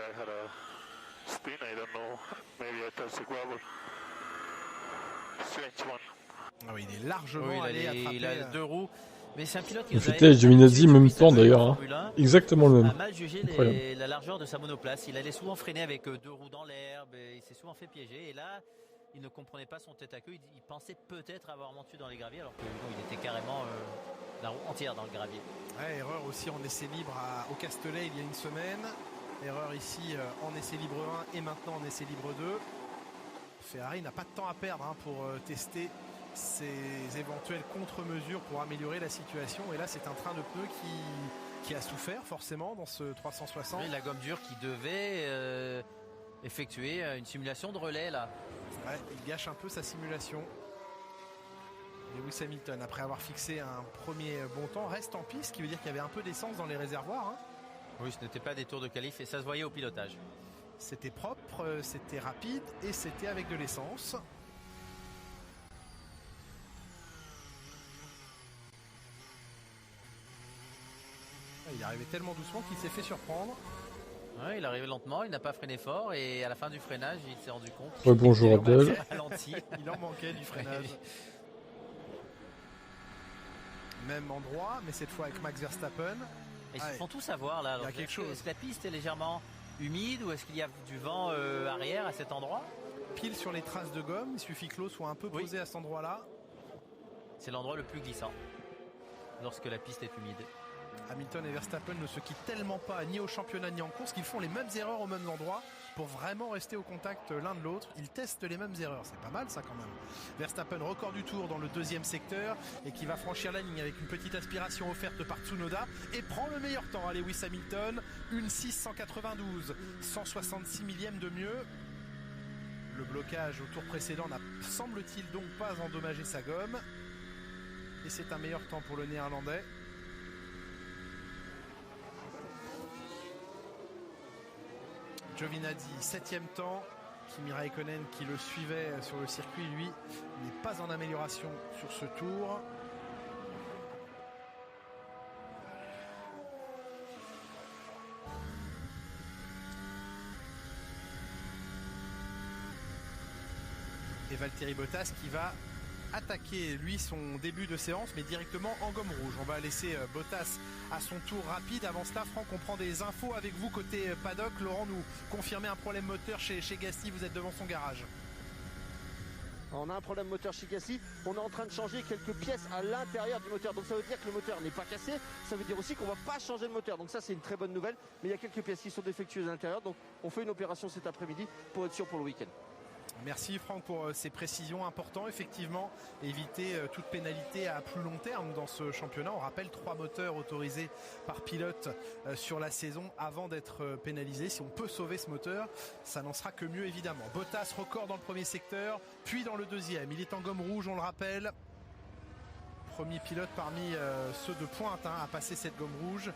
Speaker 4: Ah oui, il est largement allé attraper.
Speaker 5: Il a 2 roues. Mais c'est un pilote qui
Speaker 1: C'était Giovinazzi même temps d'ailleurs. Hein. Exactement le même.
Speaker 5: a mal jugé la largeur de sa monoplace. Il allait souvent freiner avec 2 roues dans l'herbe. Il s'est souvent fait piéger. Et là, il ne comprenait pas son tête à queue. Il pensait peut-être avoir monté dans les graviers alors qu'il était carrément la roue entière dans le gravier.
Speaker 4: Ouais, erreur aussi en essai libre au Castellet il y a une semaine. Erreur ici en essai libre 1 et maintenant en essai libre 2. Ferrari n'a pas de temps à perdre pour tester ces éventuelles contre-mesures pour améliorer la situation. Et là, c'est un train de pneus qui a souffert forcément dans ce 360.
Speaker 5: Oui, la gomme dure qui devait effectuer une simulation de relais là.
Speaker 4: Ouais, il gâche un peu sa simulation. Lewis Hamilton, après avoir fixé un premier bon temps, reste en piste, ce qui veut dire qu'il y avait un peu d'essence dans les réservoirs.
Speaker 5: Oui, ce n'était pas des tours de qualif et ça se voyait au pilotage.
Speaker 4: C'était propre, c'était rapide et c'était avec de l'essence. Il est arrivé tellement doucement qu'il s'est fait surprendre.
Speaker 5: Ouais, il arrivait lentement, il n'a pas freiné fort et à la fin du freinage, il s'est rendu compte.
Speaker 1: Ouais, bonjour Abdel.
Speaker 4: Il en manquait du freinage. Même endroit, mais cette fois avec Max Verstappen.
Speaker 5: Ils se font tous avoir là.
Speaker 4: Il y a quelque chose.
Speaker 5: Est-ce que la piste est légèrement humide ou est-ce qu'il y a du vent arrière à cet endroit?
Speaker 4: Pile sur les traces de gomme, il suffit que l'eau soit un peu posée à cet endroit-là.
Speaker 5: C'est l'endroit le plus glissant lorsque la piste est humide.
Speaker 4: Hamilton et Verstappen ne se quittent tellement pas ni au championnat ni en course qu'ils font les mêmes erreurs aux mêmes endroits pour vraiment rester au contact l'un de l'autre. Ils testent les mêmes erreurs, c'est pas mal ça quand même. Verstappen record du tour dans le 2e secteur et qui va franchir la ligne avec une petite aspiration offerte par Tsunoda et prend le meilleur temps à Lewis Hamilton, une 6,192, 166 millièmes de mieux. Le blocage au tour précédent n'a semble-t-il donc pas endommagé sa gomme et c'est un meilleur temps pour le néerlandais. Giovinazzi, 7e temps. Kimi Räikkönen qui le suivait sur le circuit, lui, n'est pas en amélioration sur ce tour. Et Valtteri Bottas qui va attaquer lui son début de séance mais directement en gomme rouge. On va laisser Bottas à son tour rapide. Avant cela, Franck, on prend des infos avec vous côté paddock. Laurent nous confirmait un problème moteur chez Gasly, vous êtes devant son garage.
Speaker 6: On a un problème moteur chez Gasly, on est en train de changer quelques pièces à l'intérieur du moteur, donc ça veut dire que le moteur n'est pas cassé, ça veut dire aussi qu'on ne va pas changer le moteur, donc ça c'est une très bonne nouvelle, mais il y a quelques pièces qui sont défectueuses à l'intérieur, donc on fait une opération cet après-midi pour être sûr pour le week-end.
Speaker 4: Merci Franck pour ces précisions importantes. Effectivement, éviter toute pénalité à plus long terme dans ce championnat. On rappelle 3 moteurs autorisés par pilote sur la saison avant d'être pénalisé. Si on peut sauver ce moteur, ça n'en sera que mieux évidemment. Bottas record dans le premier secteur, puis dans le 2e. Il est en gomme rouge, on le rappelle. Premier pilote parmi ceux de pointe à passer cette gomme rouge.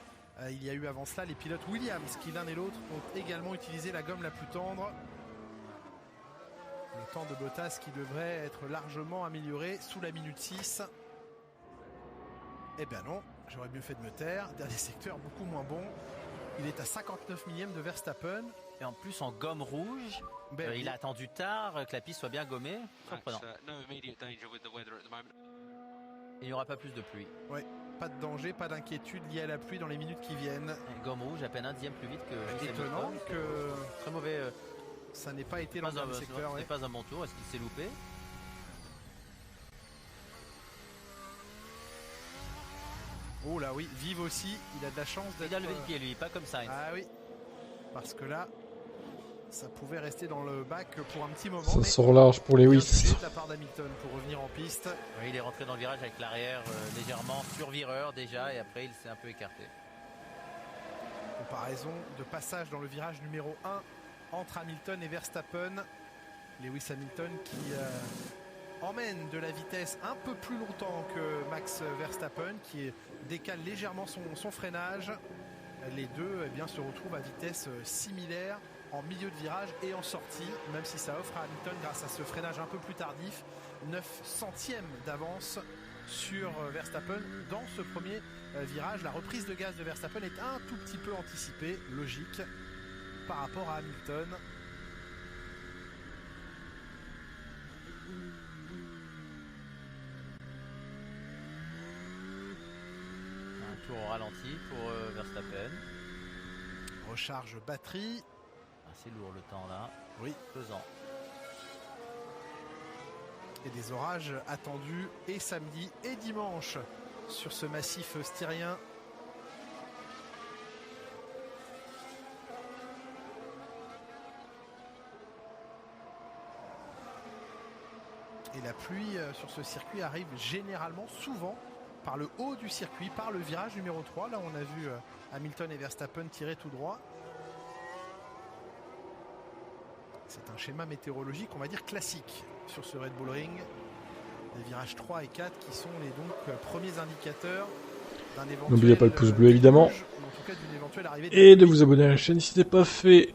Speaker 4: Il y a eu avant cela les pilotes Williams qui l'un et l'autre ont également utilisé la gomme la plus tendre. Le temps de Bottas qui devrait être largement amélioré sous la minute 6. Eh bien non, j'aurais mieux fait de me taire. Dernier secteur beaucoup moins bon. Il est à 59 millièmes de Verstappen.
Speaker 5: Et en plus en gomme rouge, il a attendu tard que la piste soit bien gommée. Surprenant. Il n'y aura pas plus de pluie.
Speaker 4: Oui, pas de danger, pas d'inquiétude liée à la pluie dans les minutes qui viennent.
Speaker 5: Gomme rouge à peine 1/10 plus vite que
Speaker 4: étonnant que
Speaker 5: très mauvais.
Speaker 4: Ça n'est pas été dans le secteur.
Speaker 5: Ce n'est pas un bon tour. Est-ce qu'il s'est loupé?
Speaker 4: Oh là oui, Vive aussi, il a de la chance d'être...
Speaker 5: Il a levé le pied lui, pas comme ça.
Speaker 4: Ah oui, parce que là, ça pouvait rester dans le bac pour un petit moment.
Speaker 1: Ça sort large pour Lewis.
Speaker 4: De la part d'Hamilton pour revenir en piste.
Speaker 5: Oui, il est rentré dans le virage avec l'arrière légèrement survireur déjà et après il s'est un peu écarté.
Speaker 4: Comparaison de passage dans le virage numéro 1 entre Hamilton et Verstappen. Lewis Hamilton qui emmène de la vitesse un peu plus longtemps que Max Verstappen, qui décale légèrement son freinage. Les deux eh bien, se retrouvent à vitesse similaire en milieu de virage et en sortie, même si ça offre à Hamilton, grâce à ce freinage un peu plus tardif, 9 centièmes d'avance sur Verstappen dans ce premier virage. La reprise de gaz de Verstappen est un tout petit peu anticipée, logique, par rapport à Hamilton.
Speaker 5: Un tour au ralenti pour Verstappen.
Speaker 4: Recharge batterie.
Speaker 5: Assez lourd le temps là.
Speaker 4: Oui.
Speaker 5: Pesant.
Speaker 4: Et des orages attendus et samedi et dimanche sur ce massif styrien. Et la pluie sur ce circuit arrive généralement souvent par le haut du circuit, par le virage numéro 3. Là on a vu Hamilton et Verstappen tirer tout droit. C'est un schéma météorologique, on va dire classique sur ce Red Bull Ring. Les virages 3 et 4 qui sont les donc premiers indicateurs d'un éventuel...
Speaker 1: N'oubliez pas le pouce bleu évidemment.
Speaker 4: Ou en tout cas d'une éventuelle arrivée
Speaker 1: Et de vous abonner à la chaîne si ce n'est pas fait.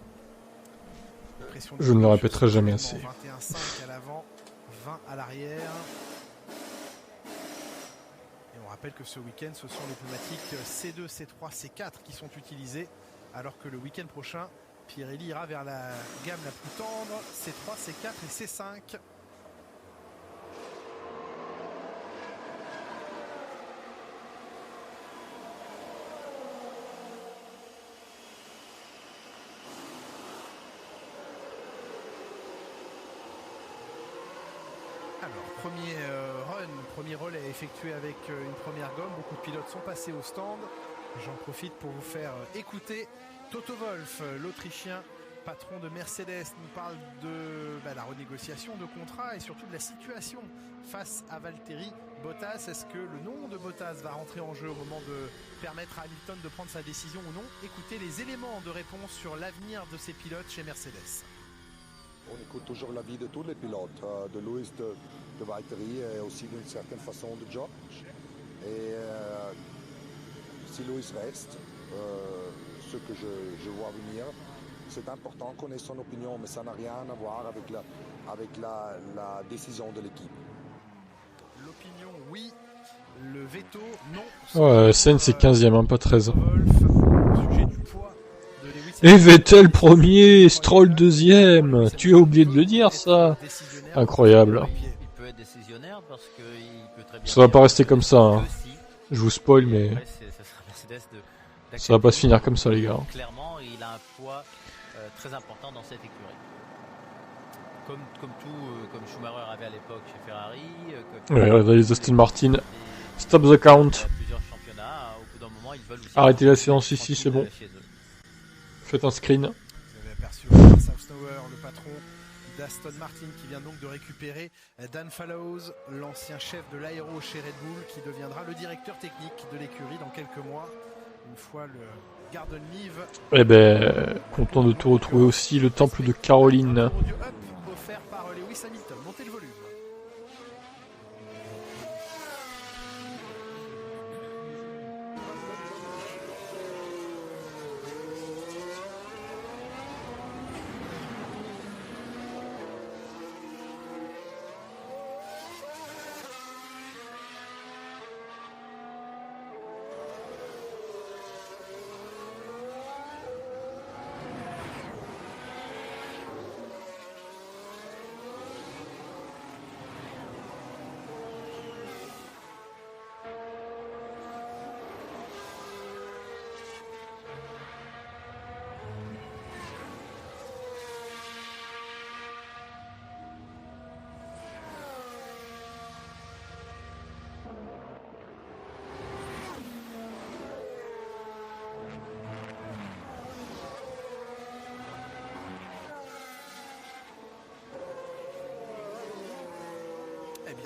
Speaker 1: Je ne le répéterai jamais assez.
Speaker 4: 21,5 à l'avant, 20 à l'arrière. Et on rappelle que ce week-end, ce sont les pneumatiques C2, C3, C4 qui sont utilisés, alors que le week-end prochain, Pirelli ira vers la gamme la plus tendre, C3, C4 et C5. Alors, premier relais effectué avec une première gomme. Beaucoup de pilotes sont passés au stand. J'en profite pour vous faire écouter Toto Wolff, l'Autrichien, patron de Mercedes, nous parle de la renégociation de contrat et surtout de la situation face à Valtteri Bottas. Est-ce que le nom de Bottas va rentrer en jeu au moment de permettre à Hamilton de prendre sa décision ou non? Écoutez les éléments de réponse sur l'avenir de ces pilotes chez Mercedes.
Speaker 2: On écoute toujours l'avis de tous les pilotes, de Lewis, de Valtteri et aussi d'une certaine façon de George. Et si Lewis reste, ce que je vois venir, c'est important qu'on ait son opinion, mais ça n'a rien à voir avec la décision de l'équipe.
Speaker 4: L'opinion, oui. Le veto, non.
Speaker 1: Ouais, Sainz c'est 15ème, hein, pas 13.
Speaker 4: Sujet du poids de Lewis.
Speaker 1: Et Vettel premier, Stroll deuxième. Tu as oublié de le dire ça. Incroyable.
Speaker 5: Il peut être décisionnaire parce que il peut très bien.
Speaker 1: Ça va pas rester comme ça. Hein. Je vous spoil, mais
Speaker 5: Après, ça sera Mercedes de
Speaker 1: ça va pas se finir comme ça, les gars.
Speaker 5: Clairement, il a un poids très important dans cette écurie. Comme Schumacher avait à l'époque chez Ferrari.
Speaker 1: Ouais, regardez les Aston Martin. Stop the count.
Speaker 5: Plusieurs championnats, au bout d'un moment, ils veulent aussi.
Speaker 1: Arrêtez la séance ici, c'est bon. Faites un screen.
Speaker 4: Vous avez aperçu Sam Snower, le patron d'Aston Martin, qui vient donc de récupérer Dan Fallows, l'ancien chef de l'aéro chez Red Bull, qui deviendra le directeur technique de l'écurie dans quelques mois. Une fois le Garden Leave.
Speaker 1: Eh ben, content de tout retrouver aussi, le temple de Caroline.
Speaker 4: Audio up offert par Lewis Hamilton. Montez le volume.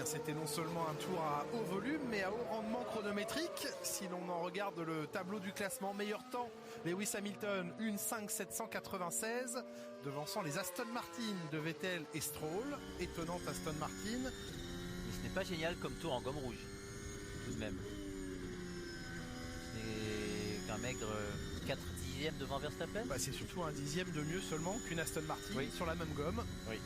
Speaker 4: c'était non seulement un tour à haut volume, mais à haut rendement chronométrique. Si l'on en regarde le tableau du classement, meilleur temps, Lewis Hamilton, 1:05,796, devançant les Aston Martin de Vettel et Stroll. Étonnante Aston Martin.
Speaker 5: Mais ce n'est pas génial comme tour en gomme rouge, tout de même. C'est qu'un maigre 4 dixièmes devant Verstappen.
Speaker 4: Bah, c'est surtout un dixième de mieux seulement qu'une Aston Martin sur la même gomme.
Speaker 5: Oui.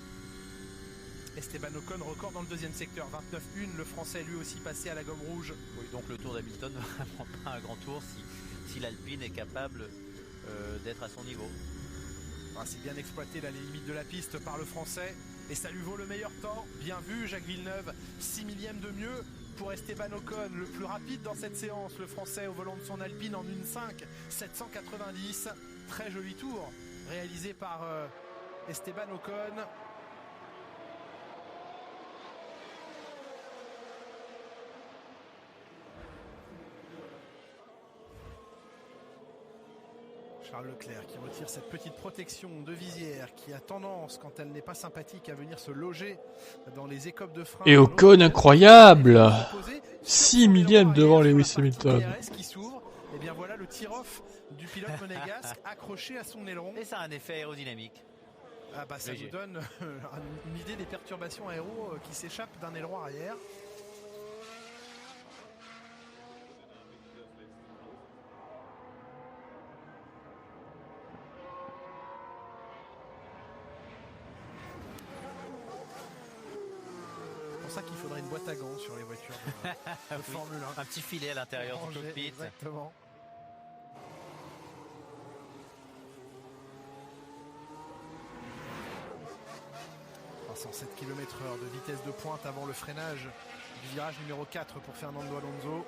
Speaker 4: Esteban Ocon record dans le deuxième secteur, 29-1, le français lui aussi passé à la gomme rouge.
Speaker 5: Oui, donc le tour d'Hamilton, vraiment pas un grand tour si l'Alpine est capable d'être à son niveau.
Speaker 4: Ah, c'est bien exploité là, les limites de la piste par le français et ça lui vaut le meilleur temps. Bien vu Jacques Villeneuve, 6 millièmes de mieux pour Esteban Ocon, le plus rapide dans cette séance, le français au volant de son Alpine en 1:05,790. Très joli tour réalisé par Esteban Ocon. Charles Leclerc qui retire cette petite protection de visière qui a tendance, quand elle n'est pas sympathique, à venir se loger dans les écopes de frein.
Speaker 1: Et Ocon incroyable, 6 millièmes devant Lewis Hamilton.
Speaker 4: Qui s'ouvre. Et bien voilà le tir-off du pilote monégasque accroché à son aileron.
Speaker 5: Et ça a un effet aérodynamique.
Speaker 4: Ah bah ça nous donne une idée des perturbations aéro qui s'échappent d'un aileron arrière. C'est pour ça qu'il faudrait une boîte à gants sur les voitures de Formule 1.
Speaker 5: Un petit filet à l'intérieur du cockpit.
Speaker 4: Exactement. « 307 km/h de vitesse de pointe avant le freinage du virage numéro 4 pour Fernando Alonso.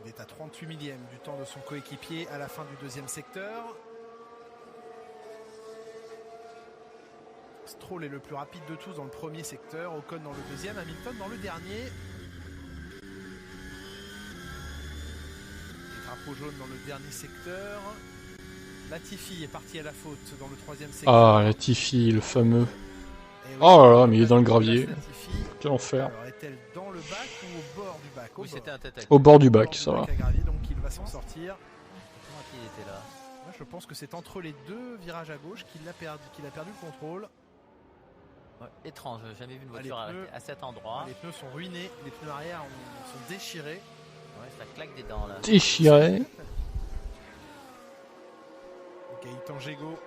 Speaker 4: Il est à 38 millièmes du temps de son coéquipier à la fin du deuxième secteur. Stroll est le plus rapide de tous dans le premier secteur, Ocon dans le deuxième, Hamilton dans le dernier. Les drapeaux jaunes dans le dernier secteur. Latifi est parti à la faute dans le troisième secteur.
Speaker 1: Ah, Latifi, le fameux. Oh là là, mais il est dans le gravier. Quel enfer.
Speaker 4: Alors est-elle dans le bac ou au bord du bac?
Speaker 5: Oui, c'était un tête à queue.
Speaker 1: Au bord du bac, ça va.
Speaker 4: Donc il va s'en sortir.
Speaker 5: Comment il était là?
Speaker 4: Moi, je pense que c'est entre les deux virages à gauche qu'il a perdu le contrôle.
Speaker 5: Ouais, étrange, j'ai jamais vu une voiture arrêtée à cet endroit.
Speaker 4: Les pneus sont ruinés, les pneus arrière sont déchirés.
Speaker 5: Ouais, ça claque des dents là.
Speaker 1: Déchiré.
Speaker 4: Gaëtan Gégaud,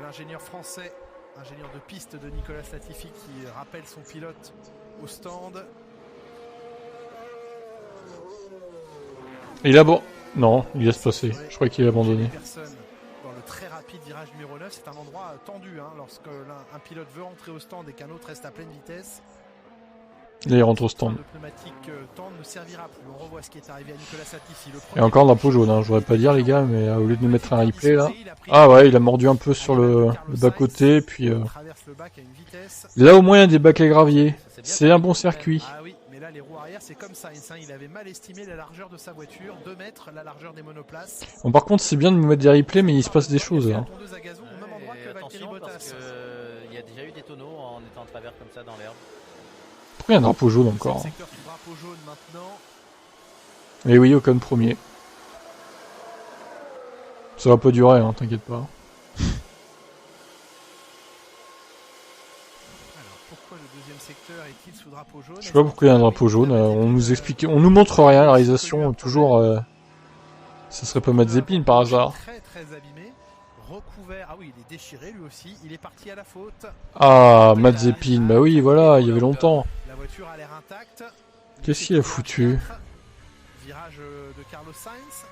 Speaker 4: l'ingénieur français, ingénieur de piste de Nicolas Latifi qui rappelle son pilote au stand.
Speaker 1: Il a bon. Non, il laisse passer. Je crois qu'il a abandonné.
Speaker 4: Dans le très rapide virage numéro 9, c'est un endroit tendu lorsque un pilote veut entrer au stand et qu'un autre reste à pleine vitesse.
Speaker 1: Là, il rentre au stand.
Speaker 4: Le pneumatique tendre ne servira plus. On revoit ce qui est arrivé à Nicolas Latifi.
Speaker 1: Et encore un drapeau jaune, hein. Je voudrais pas dire les gars, mais au lieu de nous mettre un replay là. Ah ouais, il a mordu un peu sur le bas-côté, puis là au moins il y a des bacs à gravier. C'est un bon circuit.
Speaker 4: Ah oui, mais là les roues arrière c'est comme Sainz, il avait mal estimé la largeur de sa voiture, 2 mètres la largeur des monoplaces.
Speaker 1: Bon par contre c'est bien de nous mettre des replays, mais il se passe des choses là.
Speaker 5: Attention parce qu'il y a déjà eu des tonneaux en étant en travers comme ça dans l'herbe.
Speaker 1: Pourquoi il y a un drapeau jaune encore?
Speaker 4: Secteur sous drapeau jaune maintenant.
Speaker 1: Et oui, Ocon premier. Ça va pas durer, hein, t'inquiète pas.
Speaker 4: Alors pourquoi le deuxième secteur est-il sous drapeau jaune?
Speaker 1: Je sais pas pourquoi il y a un drapeau jaune. On nous explique, on nous montre rien. La réalisation toujours. Ça serait pas Mazepin par hasard.
Speaker 4: Très abîmé, recouvert. Ah oui, il est déchiré lui aussi. Il est parti à la faute.
Speaker 1: Ah, Mazepin, bah oui, voilà, il y avait longtemps.
Speaker 4: La voiture a l'air intacte.
Speaker 1: Qu'est-ce qu'il a foutu?
Speaker 4: Virage de Carlos Sainz.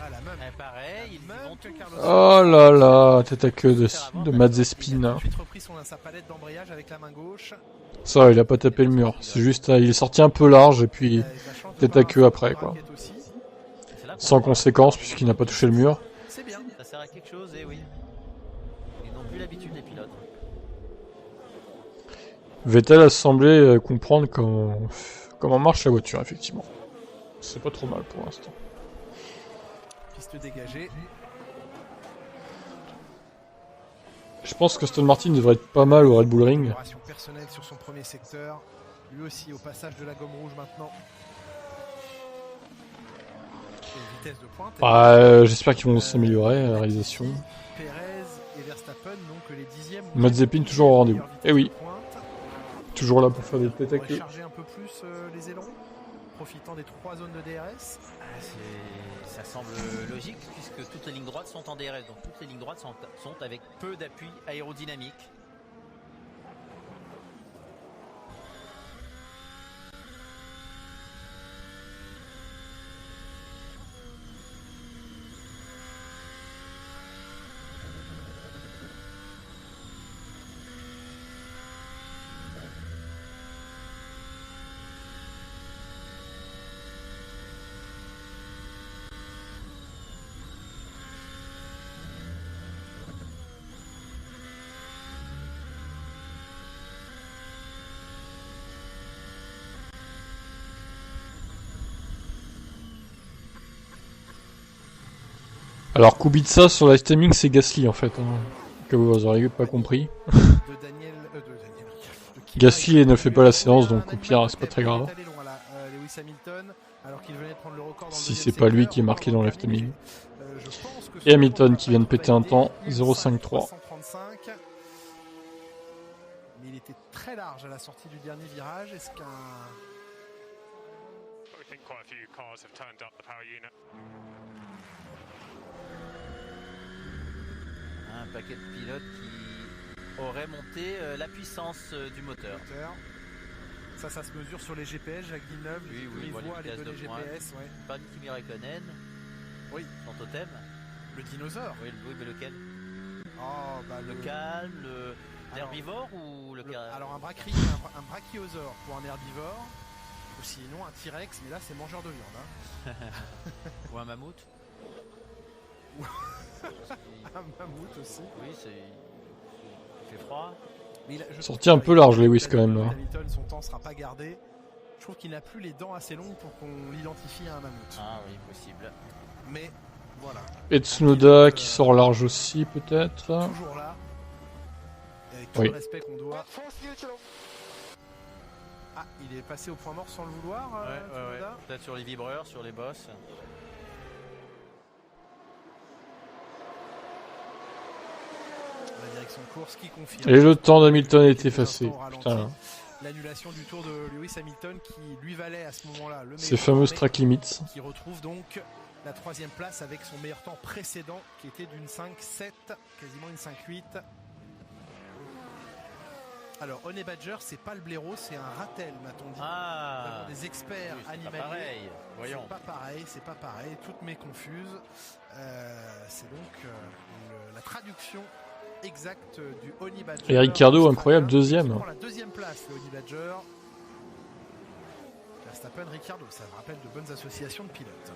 Speaker 4: Ah la même.
Speaker 5: Pareil, ils vont que Carlos
Speaker 1: Sainz. Oh là là, tête à queue de Mazepin.
Speaker 4: Il a ensuite repris sa palette d'embrayage avec la main gauche.
Speaker 1: Ça, il a pas tapé le mur. C'est juste, il est sorti un peu large et puis tête à queue après quoi. Sans conséquence puisqu'il n'a pas touché le mur.
Speaker 5: C'est bien, ça sert à quelque chose, et oui. Ils n'ont plus l'habitude les pilotes.
Speaker 1: Vettel a semblé comprendre comment marche la voiture, effectivement. C'est pas trop mal pour l'instant.
Speaker 4: piste dégagée.
Speaker 1: Je pense que Aston Martin devrait être pas mal au Red Bull Ring.
Speaker 4: Amélioration personnelle sur son premier secteur. Lui aussi au passage de la gomme rouge maintenant. Et vitesse de pointe.
Speaker 1: J'espère qu'ils vont s'améliorer la réalisation.
Speaker 4: Perez et Verstappen, donc les 10e.
Speaker 1: Mazepin toujours au rendez-vous. Eh oui. Toujours là pour faire des têtes avec eux.
Speaker 4: Charger un peu plus les ailerons, profitant des 3 zones de DRS.
Speaker 5: Ça semble logique puisque toutes les lignes droites sont en DRS. Donc toutes les lignes droites sont avec peu d'appui aérodynamique.
Speaker 1: Alors Kubica sur live streaming c'est Gasly en fait, hein, que vous aurez pas compris. Gasly ne fait pas la séance donc au pire c'est pas très grave. Si c'est pas lui qui est marqué dans live streaming. Et Hamilton qui vient de péter un temps 0,53.
Speaker 4: Mais il était très large à la sortie du dernier virage. Est-ce qu'un...
Speaker 5: Un paquet de pilotes qui auraient monté la puissance du moteur.
Speaker 4: Ça se mesure sur les GPS, Jacques Villeneuve.
Speaker 5: Oui,
Speaker 4: voit les données GPS. Ouais.
Speaker 5: Pas Kimi Raikkonen.
Speaker 4: Oui.
Speaker 5: Son totem.
Speaker 4: Le dinosaure.
Speaker 5: Oui, mais lequel?
Speaker 4: Oh, bah,
Speaker 5: le calme, l'herbivore ou le...
Speaker 4: Alors un brachiosaure pour un herbivore, ou sinon un T-Rex, mais là c'est mangeur de viande. Hein.
Speaker 5: Ou un mammouth.
Speaker 4: Un mammouth aussi.
Speaker 5: Oui, il fait froid.
Speaker 1: Sorti un peu large Lewis quand même là.
Speaker 4: Hamilton, son temps sera pas gardé. Je trouve qu'il n'a plus les dents assez longues pour qu'on l'identifie à un mammouth.
Speaker 5: Ah oui, possible.
Speaker 4: Mais voilà.
Speaker 1: Et Tsunoda qui sort large aussi peut-être.
Speaker 4: Toujours là. Avec tout le respect qu'on doit. Ah, il est passé au point mort sans le vouloir.
Speaker 5: Ouais. Peut-être sur les vibreurs, sur les bosses.
Speaker 4: La direction de course qui confirme.
Speaker 1: Et le temps d'Hamilton est effacé. Putain.
Speaker 4: L'annulation du tour de Lewis Hamilton qui lui valait à ce moment-là le meilleur.
Speaker 1: Ces fameuses track limits.
Speaker 4: Qui retrouve donc la 3e place avec son meilleur temps précédent qui était d'une 5.7, quasiment une 5.8. Alors, Honey Badger, c'est pas le blaireau, c'est un ratel, m'a-t-on dit.
Speaker 5: Ah,
Speaker 4: des experts animaliers.
Speaker 5: Pas pareil,
Speaker 4: C'est pas pareil, toutes mes confuses. C'est donc la traduction exacte du Honey Badger.
Speaker 1: Et Ricciardo, incroyable, 2e.
Speaker 4: Pour la 2e place, le Honey Badger. Verstappen, Ricciardo, ça me rappelle de bonnes associations de pilotes.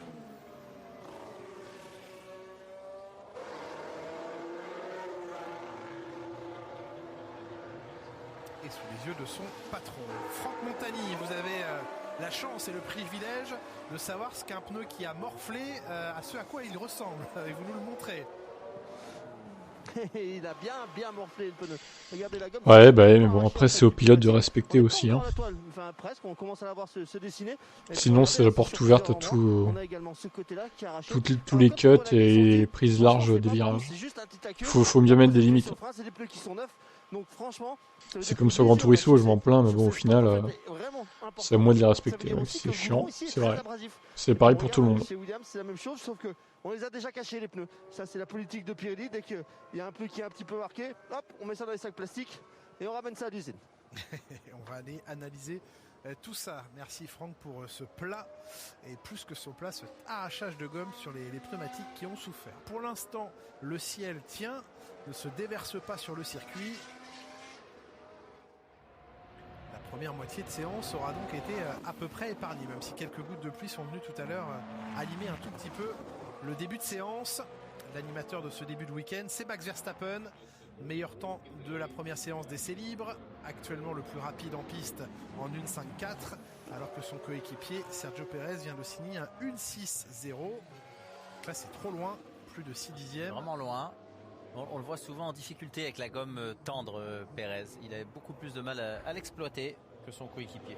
Speaker 4: Et sous les yeux de son patron. Franck Montagny, vous avez la chance et le privilège de savoir ce qu'un pneu qui a morflé, à ce à quoi il ressemble. Et vous nous le montrez.
Speaker 6: Il a bien morflé le pneu. Regardez la gomme.
Speaker 1: Ouais, mais bon, après c'est au pilote de respecter aussi. Hein.
Speaker 6: Enfin, presque, on commence à la voir se dessiner.
Speaker 1: Sinon, c'est la porte ouverte à tous les cuts et les prises larges des virages. Faut bien mettre des limites. C'est comme sur Gran Turismo, je m'en plains, mais bon, au final, c'est à moi de les respecter. Même si c'est chiant, c'est vrai. C'est pareil pour tout le monde.
Speaker 6: Chez Williams, c'est la même chose, sauf que on les a déjà cachés les pneus. Ça, c'est la politique de Pirelli. Dès qu'il y a un pneu qui est un petit peu marqué, hop, on met ça dans les sacs plastiques et on ramène ça à l'usine.
Speaker 4: On va aller analyser tout ça. Merci Franck pour ce plat et plus que ce plat, ce arrachage de gomme sur les pneumatiques qui ont souffert. Pour l'instant, le ciel tient, ne se déverse pas sur le circuit. La première moitié de séance aura donc été à peu près épargnée, même si quelques gouttes de pluie sont venues tout à l'heure animer un tout petit peu le début de séance. L'animateur de ce début de week-end, c'est Max Verstappen. Meilleur temps de la première séance d'essai libre. Actuellement le plus rapide en piste en 1.5.4. Alors que son coéquipier Sergio Pérez vient de signer un 1.6.0. Là, c'est trop loin, plus de 6 dixièmes.
Speaker 5: Vraiment loin. On le voit souvent en difficulté avec la gomme tendre, Pérez. Il avait beaucoup plus de mal à l'exploiter que son coéquipier.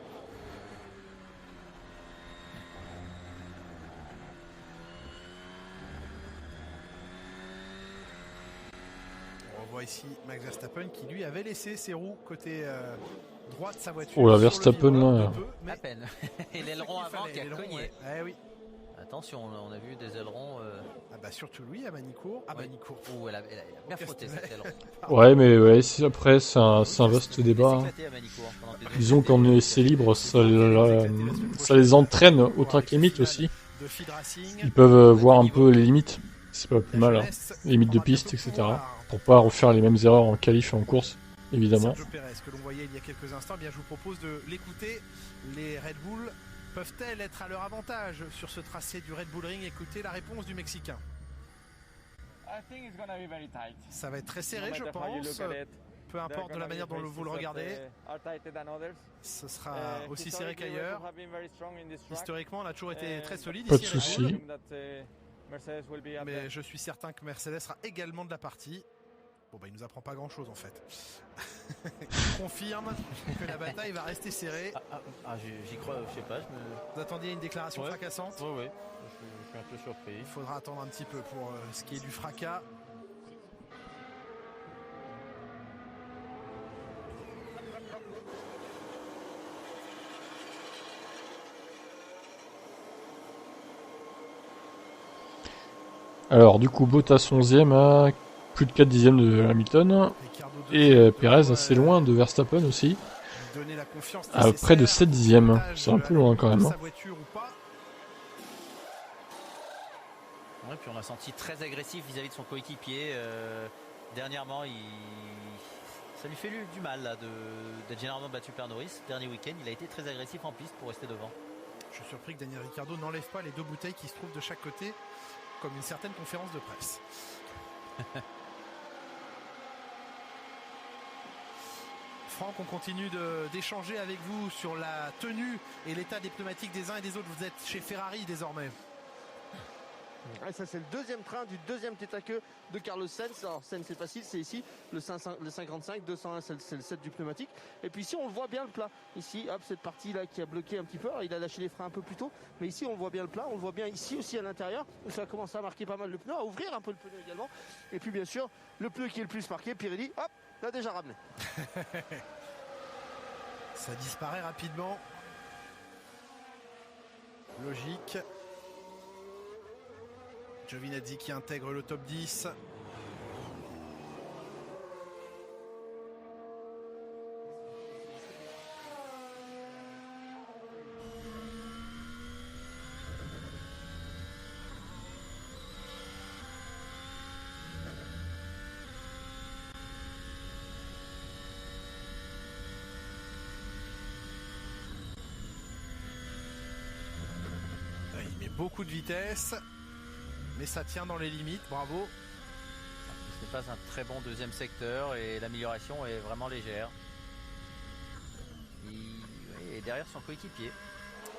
Speaker 4: On voit ici Max Verstappen qui lui avait laissé ses roues côté droit de sa voiture.
Speaker 1: Oh la Verstappen là.
Speaker 5: À peine. Et l'aileron avant qui a cogné.
Speaker 4: Ouais. Eh oui.
Speaker 5: Attention, on a vu des ailerons.
Speaker 4: Ah bah surtout lui à Manicourt. Ah
Speaker 5: oui.
Speaker 4: Manicourt.
Speaker 5: Oh, elle a bien frotté cet aileron.
Speaker 1: Ouais, mais ouais, après c'est un vaste débat. Disons qu'en essai libre, ça les entraîne au track limite aussi. Ils peuvent voir un peu les limites. C'est pas plus mal, hein. Les limites de piste, etc. Pour pas refaire les mêmes erreurs en qualif et en course, évidemment.
Speaker 4: Sergio Pérez, que l'on voyait il y a quelques instants, bien je vous propose de l'écouter. Les Red Bull peuvent-elles être à leur avantage sur ce tracé du Red Bull Ring? Écoutez la réponse du Mexicain. Ça va être très serré, je pense. Peu importe de la manière dont vous le regardez, ce sera aussi serré qu'ailleurs. Historiquement, on a toujours été très solide.
Speaker 1: Pas de souci.
Speaker 4: Mais je suis certain que Mercedes sera également de la partie. Bon bah il nous apprend pas grand chose en fait. Il confirme que la bataille va rester serrée.
Speaker 5: J'y crois, je sais pas.
Speaker 4: Vous attendiez une déclaration fracassante?
Speaker 5: Oui. Je suis un peu surpris.
Speaker 4: Il faudra attendre un petit peu pour ce qui est du fracas.
Speaker 1: Alors du coup Bottas 11e à plus de 4 dixièmes de Hamilton et Pérez assez loin de Verstappen aussi à près de 7 dixièmes, c'est un peu loin quand même.
Speaker 5: Ouais, puis on l'a senti très agressif vis-à-vis de son coéquipier. Dernièrement, ça lui fait du mal là, d'être généralement battu par Norris. Dernier week-end, il a été très agressif en piste pour rester devant.
Speaker 4: Je suis surpris que Daniel Ricciardo n'enlève pas les deux bouteilles qui se trouvent de chaque côté, comme une certaine conférence de presse. Franck, on continue d'échanger avec vous sur la tenue et l'état des pneumatiques des uns et des autres. Vous êtes chez Ferrari désormais.
Speaker 6: Ah, ça c'est le deuxième train du deuxième tête à queue de Carlos Sainz. Alors Sainz c'est facile, c'est ici le 55, 201 c'est le 7 du pneumatique. Et puis ici on le voit bien le plat. Ici hop, cette partie là qui a bloqué un petit peu. Alors, il a lâché les freins un peu plus tôt, mais ici on voit bien le plat. On le voit bien ici aussi à l'intérieur. Ça a commencé à marquer pas mal le pneu, à ouvrir un peu le pneu également. Et puis bien sûr le pneu qui est le plus marqué, Pirelli, hop, l'a déjà ramené.
Speaker 4: Ça disparaît rapidement. Logique. Giovinazzi qui intègre le top 10. Il met beaucoup de vitesse. Mais ça tient dans les limites, bravo.
Speaker 5: Ce n'est pas un très bon deuxième secteur et l'amélioration est vraiment légère. Il est derrière son coéquipier.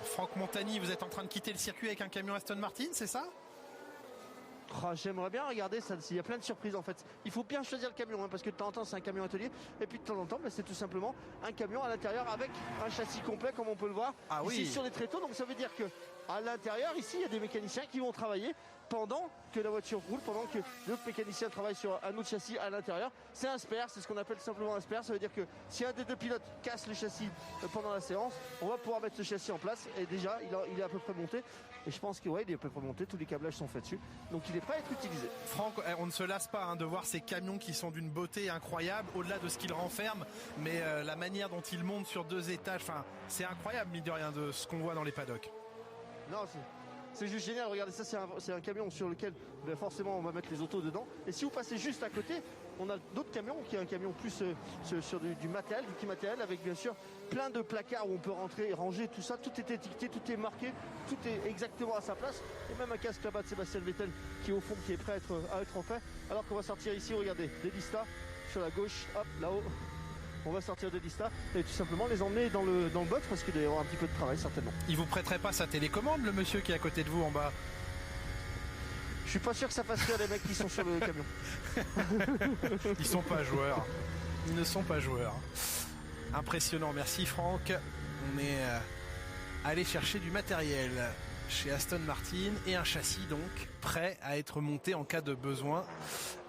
Speaker 4: Franck Montagny, vous êtes en train de quitter le circuit avec un camion Aston Martin, c'est ça?
Speaker 6: Oh, j'aimerais bien regarder ça, il y a plein de surprises en fait. Il faut bien choisir le camion parce que de temps en temps c'est un camion atelier et puis de temps en temps c'est tout simplement un camion à l'intérieur avec un châssis complet comme on peut le voir ici sur les tréteaux. Donc ça veut dire que à l'intérieur ici il y a des mécaniciens qui vont travailler pendant que la voiture roule, pendant que le mécanicien travaille sur un autre châssis à l'intérieur. C'est un spare, c'est ce qu'on appelle simplement un spare. Ça veut dire que si un des deux pilotes casse le châssis pendant la séance, on va pouvoir mettre ce châssis en place et déjà il est à peu près monté. Et je pense que il est à peu près monté, tous les câblages sont faits dessus. Donc il est prêt à être utilisé.
Speaker 4: Franck, on ne se lasse pas de voir ces camions qui sont d'une beauté incroyable, au-delà de ce qu'ils renferment, mais la manière dont ils montent sur 2 étages, c'est incroyable, mine de rien, de ce qu'on voit dans les paddocks.
Speaker 6: Non, c'est juste génial, regardez ça, c'est un camion sur lequel forcément on va mettre les autos dedans. Et si vous passez juste à côté, on a d'autres camions, qui est un camion plus sur du matériel, du petit matériel, avec bien sûr plein de placards où on peut rentrer, ranger tout ça, tout est étiqueté, tout est marqué, tout est exactement à sa place. Et même un casque là-bas de Sébastien Vettel qui est au fond, qui est prêt à être fait. Alors qu'on va sortir ici, regardez, des listas sur la gauche, hop, là-haut. On va sortir de Lista et tout simplement les emmener dans le box parce qu'il doit y avoir un petit peu de travail certainement.
Speaker 4: Il vous prêterait pas sa télécommande, le monsieur qui est à côté de vous en bas?
Speaker 6: suis pas sûr que ça fasse rire les mecs qui sont sur le camion.
Speaker 4: Ils sont pas joueurs. Ils ne sont pas joueurs. Impressionnant, merci Franck. On est allé chercher du matériel chez Aston Martin et un châssis donc prêt à être monté en cas de besoin.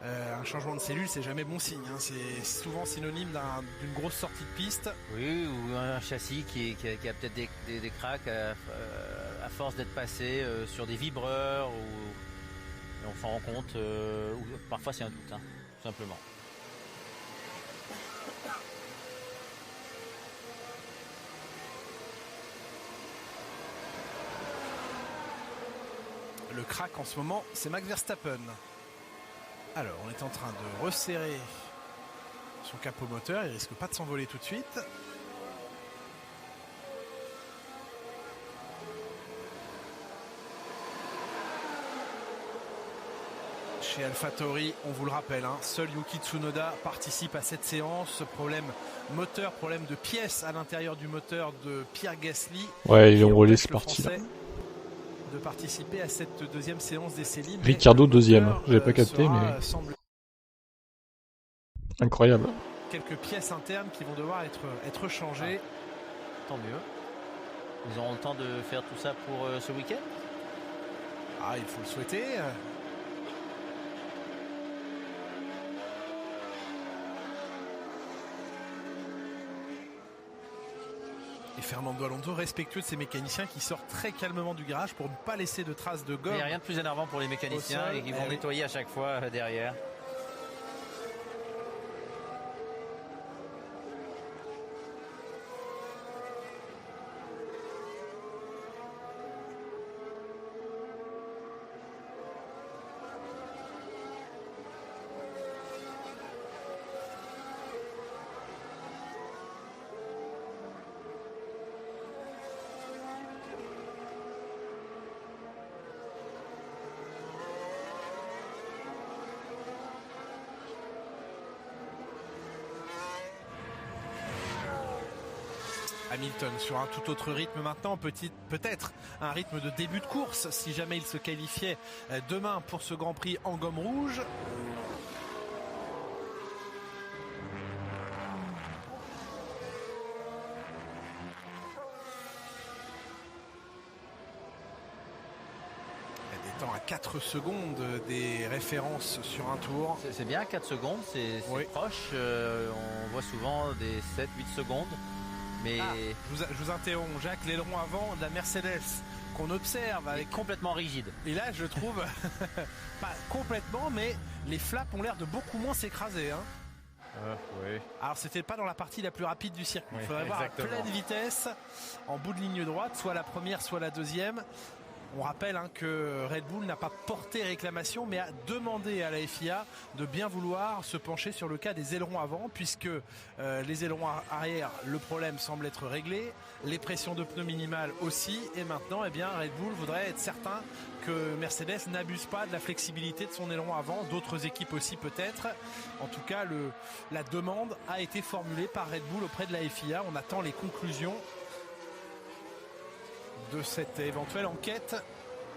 Speaker 4: Un changement de cellule, c'est jamais bon signe, hein. C'est souvent synonyme d'une grosse sortie de piste.
Speaker 5: Oui, ou un châssis qui a peut-être des cracks à force d'être passé sur des vibreurs, et on s'en rend compte, ou parfois c'est un doute, hein, tout simplement.
Speaker 4: Le crack en ce moment, c'est Max Verstappen. Alors, on est en train de resserrer son capot moteur. Il risque pas de s'envoler tout de suite. Chez AlphaTauri, on vous le rappelle, hein, seul Yuki Tsunoda participe à cette séance. Problème moteur, problème de pièces à l'intérieur du moteur de Pierre Gasly.
Speaker 1: Ouais, ils ont relais, c'est parti là.
Speaker 4: De participer à cette deuxième séance d'essai libre.
Speaker 1: Ricciardo deuxième, j'avais pas capté, mais incroyable.
Speaker 4: Quelques pièces internes qui vont devoir être changées.
Speaker 5: Tant mieux. Ils auront le temps de faire tout ça pour ce week-end.
Speaker 4: Ah, il faut le souhaiter. Et Fernando Alonso, respectueux de ses mécaniciens, qui sort très calmement du garage pour ne pas laisser de traces de gomme.
Speaker 5: Il n'y a rien de plus énervant pour les mécaniciens et qui vont nettoyer à chaque fois derrière.
Speaker 4: Hamilton sur un tout autre rythme maintenant, peut-être un rythme de début de course si jamais il se qualifiait demain pour ce Grand Prix en gomme rouge. Des temps à 4 secondes des références sur un tour.
Speaker 5: C'est bien 4 secondes, c'est oui. Proche, on voit souvent des 7-8 secondes. Mais
Speaker 4: je vous interromps, Jacques, l'aileron avant de la Mercedes qu'on observe avec
Speaker 5: complètement rigide.
Speaker 4: Et là, je trouve pas complètement, mais les flaps ont l'air de beaucoup moins s'écraser. Hein.
Speaker 5: Oui.
Speaker 4: Alors, c'était pas dans la partie la plus rapide du circuit. Il faudrait voir à
Speaker 5: exactement.
Speaker 4: pleine vitesse, en bout de ligne droite, soit la première, soit la deuxième. On rappelle que Red Bull n'a pas porté réclamation, mais a demandé à la FIA de bien vouloir se pencher sur le cas des ailerons avant, puisque les ailerons arrière, le problème semble être réglé, les pressions de pneus minimales aussi, et maintenant, eh bien, Red Bull voudrait être certain que Mercedes n'abuse pas de la flexibilité de son aileron avant, d'autres équipes aussi peut-être. En tout cas, la demande a été formulée par Red Bull auprès de la FIA. On attend les conclusions de cette éventuelle enquête,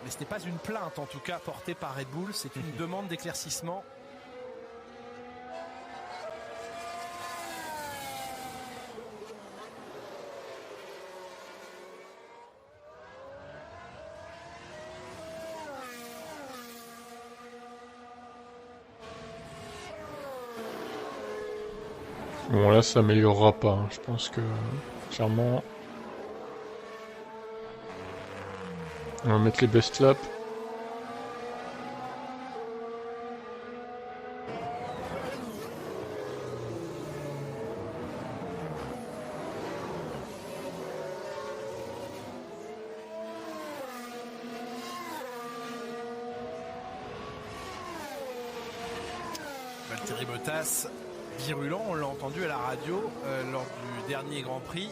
Speaker 4: mais ce n'est pas une plainte en tout cas portée par Red Bull, c'est une demande d'éclaircissement.
Speaker 1: Bon là ça améliorera pas, hein. Je pense que clairement on va mettre les best laps.
Speaker 4: Valtteri Bottas, virulent, on l'a entendu à la radio lors du dernier Grand Prix,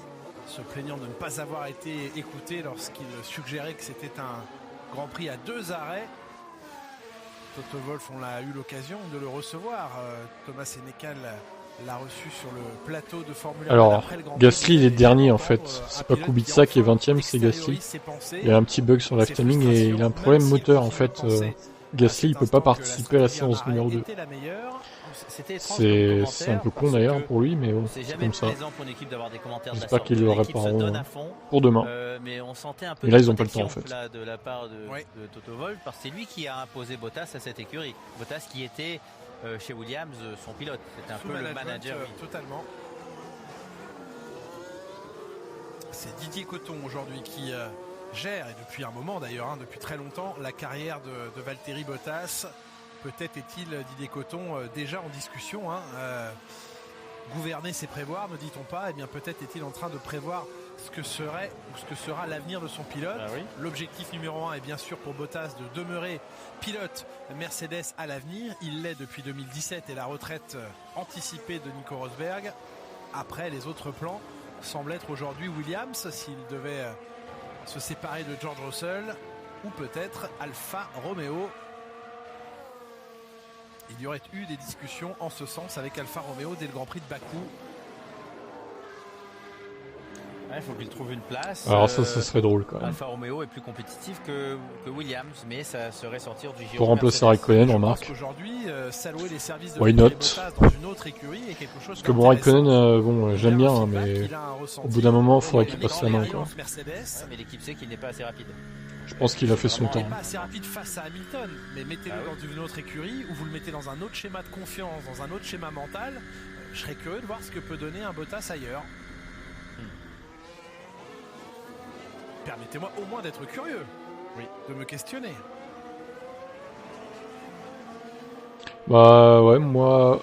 Speaker 4: se plaignant de ne pas avoir été écouté lorsqu'il suggérait que c'était un Grand Prix à 2 arrêts. Toto Wolff, on a eu l'occasion de le recevoir. Thomas Hennecke l'a reçu sur le plateau de Formule 1.
Speaker 1: Alors,
Speaker 4: après le Grand
Speaker 1: Gasly il est dernier en fait. C'est pas Kubica qui est 20ème, c'est Gasly. Il y a un petit bug sur le timing et il a un problème moteur en fait. Gasly il peut pas participer à la séance numéro 2. C'est un peu con d'ailleurs pour lui, mais bon, c'est comme ça. J'espère qu'ils le répareront pour demain.
Speaker 5: Mais on sentait un peu
Speaker 1: mais là ils ont pas le temps en fait.
Speaker 5: De la part de Toto Wolff, parce que c'est lui qui a imposé Bottas à cette écurie. Bottas qui était chez Williams son pilote. C'était un peu le manager.
Speaker 4: Totalement. C'est Didier Coton aujourd'hui qui gère, et depuis un moment d'ailleurs, hein, depuis très longtemps, la carrière de Valtteri Bottas. Peut-être est-il, Didier Coton, déjà en discussion. Hein, gouverner, c'est prévoir, ne dit-on pas? Eh bien, peut-être est-il en train de prévoir ce que serait ou ce que sera l'avenir de son pilote. Ah oui. L'objectif numéro 1 est bien sûr pour Bottas de demeurer pilote Mercedes à l'avenir. Il l'est depuis 2017 et la retraite anticipée de Nico Rosberg. Après, les autres plans semblent être aujourd'hui Williams, s'il devait se séparer de George Russell, ou peut-être Alfa Romeo. Il y aurait eu des discussions en ce sens avec Alfa Romeo dès le Grand Prix de Bakou.
Speaker 5: Il faut qu'il trouve une place.
Speaker 1: Alors ça serait drôle quand même.
Speaker 5: Alfa Romeo est plus compétitif que Williams, mais ça serait sortir du Giro.
Speaker 1: Pour remplacer Raikkonen, remarque.
Speaker 4: Aujourd'hui, s'allouer les services de
Speaker 1: Why not?
Speaker 4: dans une autre écurie est quelque chose.
Speaker 1: Parce que bon, Raikkonen, bon, j'aime bien, hein, mais au bout d'un moment, il faudrait qu'il passe la main, quoi.
Speaker 5: Mais l'équipe sait qu'il n'est pas assez rapide.
Speaker 1: Je pense qu'il a fait son temps.
Speaker 4: Il n'est pas assez rapide face à Hamilton, mais mettez-le dans une autre écurie ou vous le mettez dans un autre schéma de confiance, dans un autre schéma mental. Je serais curieux de voir ce que peut donner un Bottas ailleurs. Permettez-moi au moins d'être curieux, de me questionner.
Speaker 1: Bah ouais, moi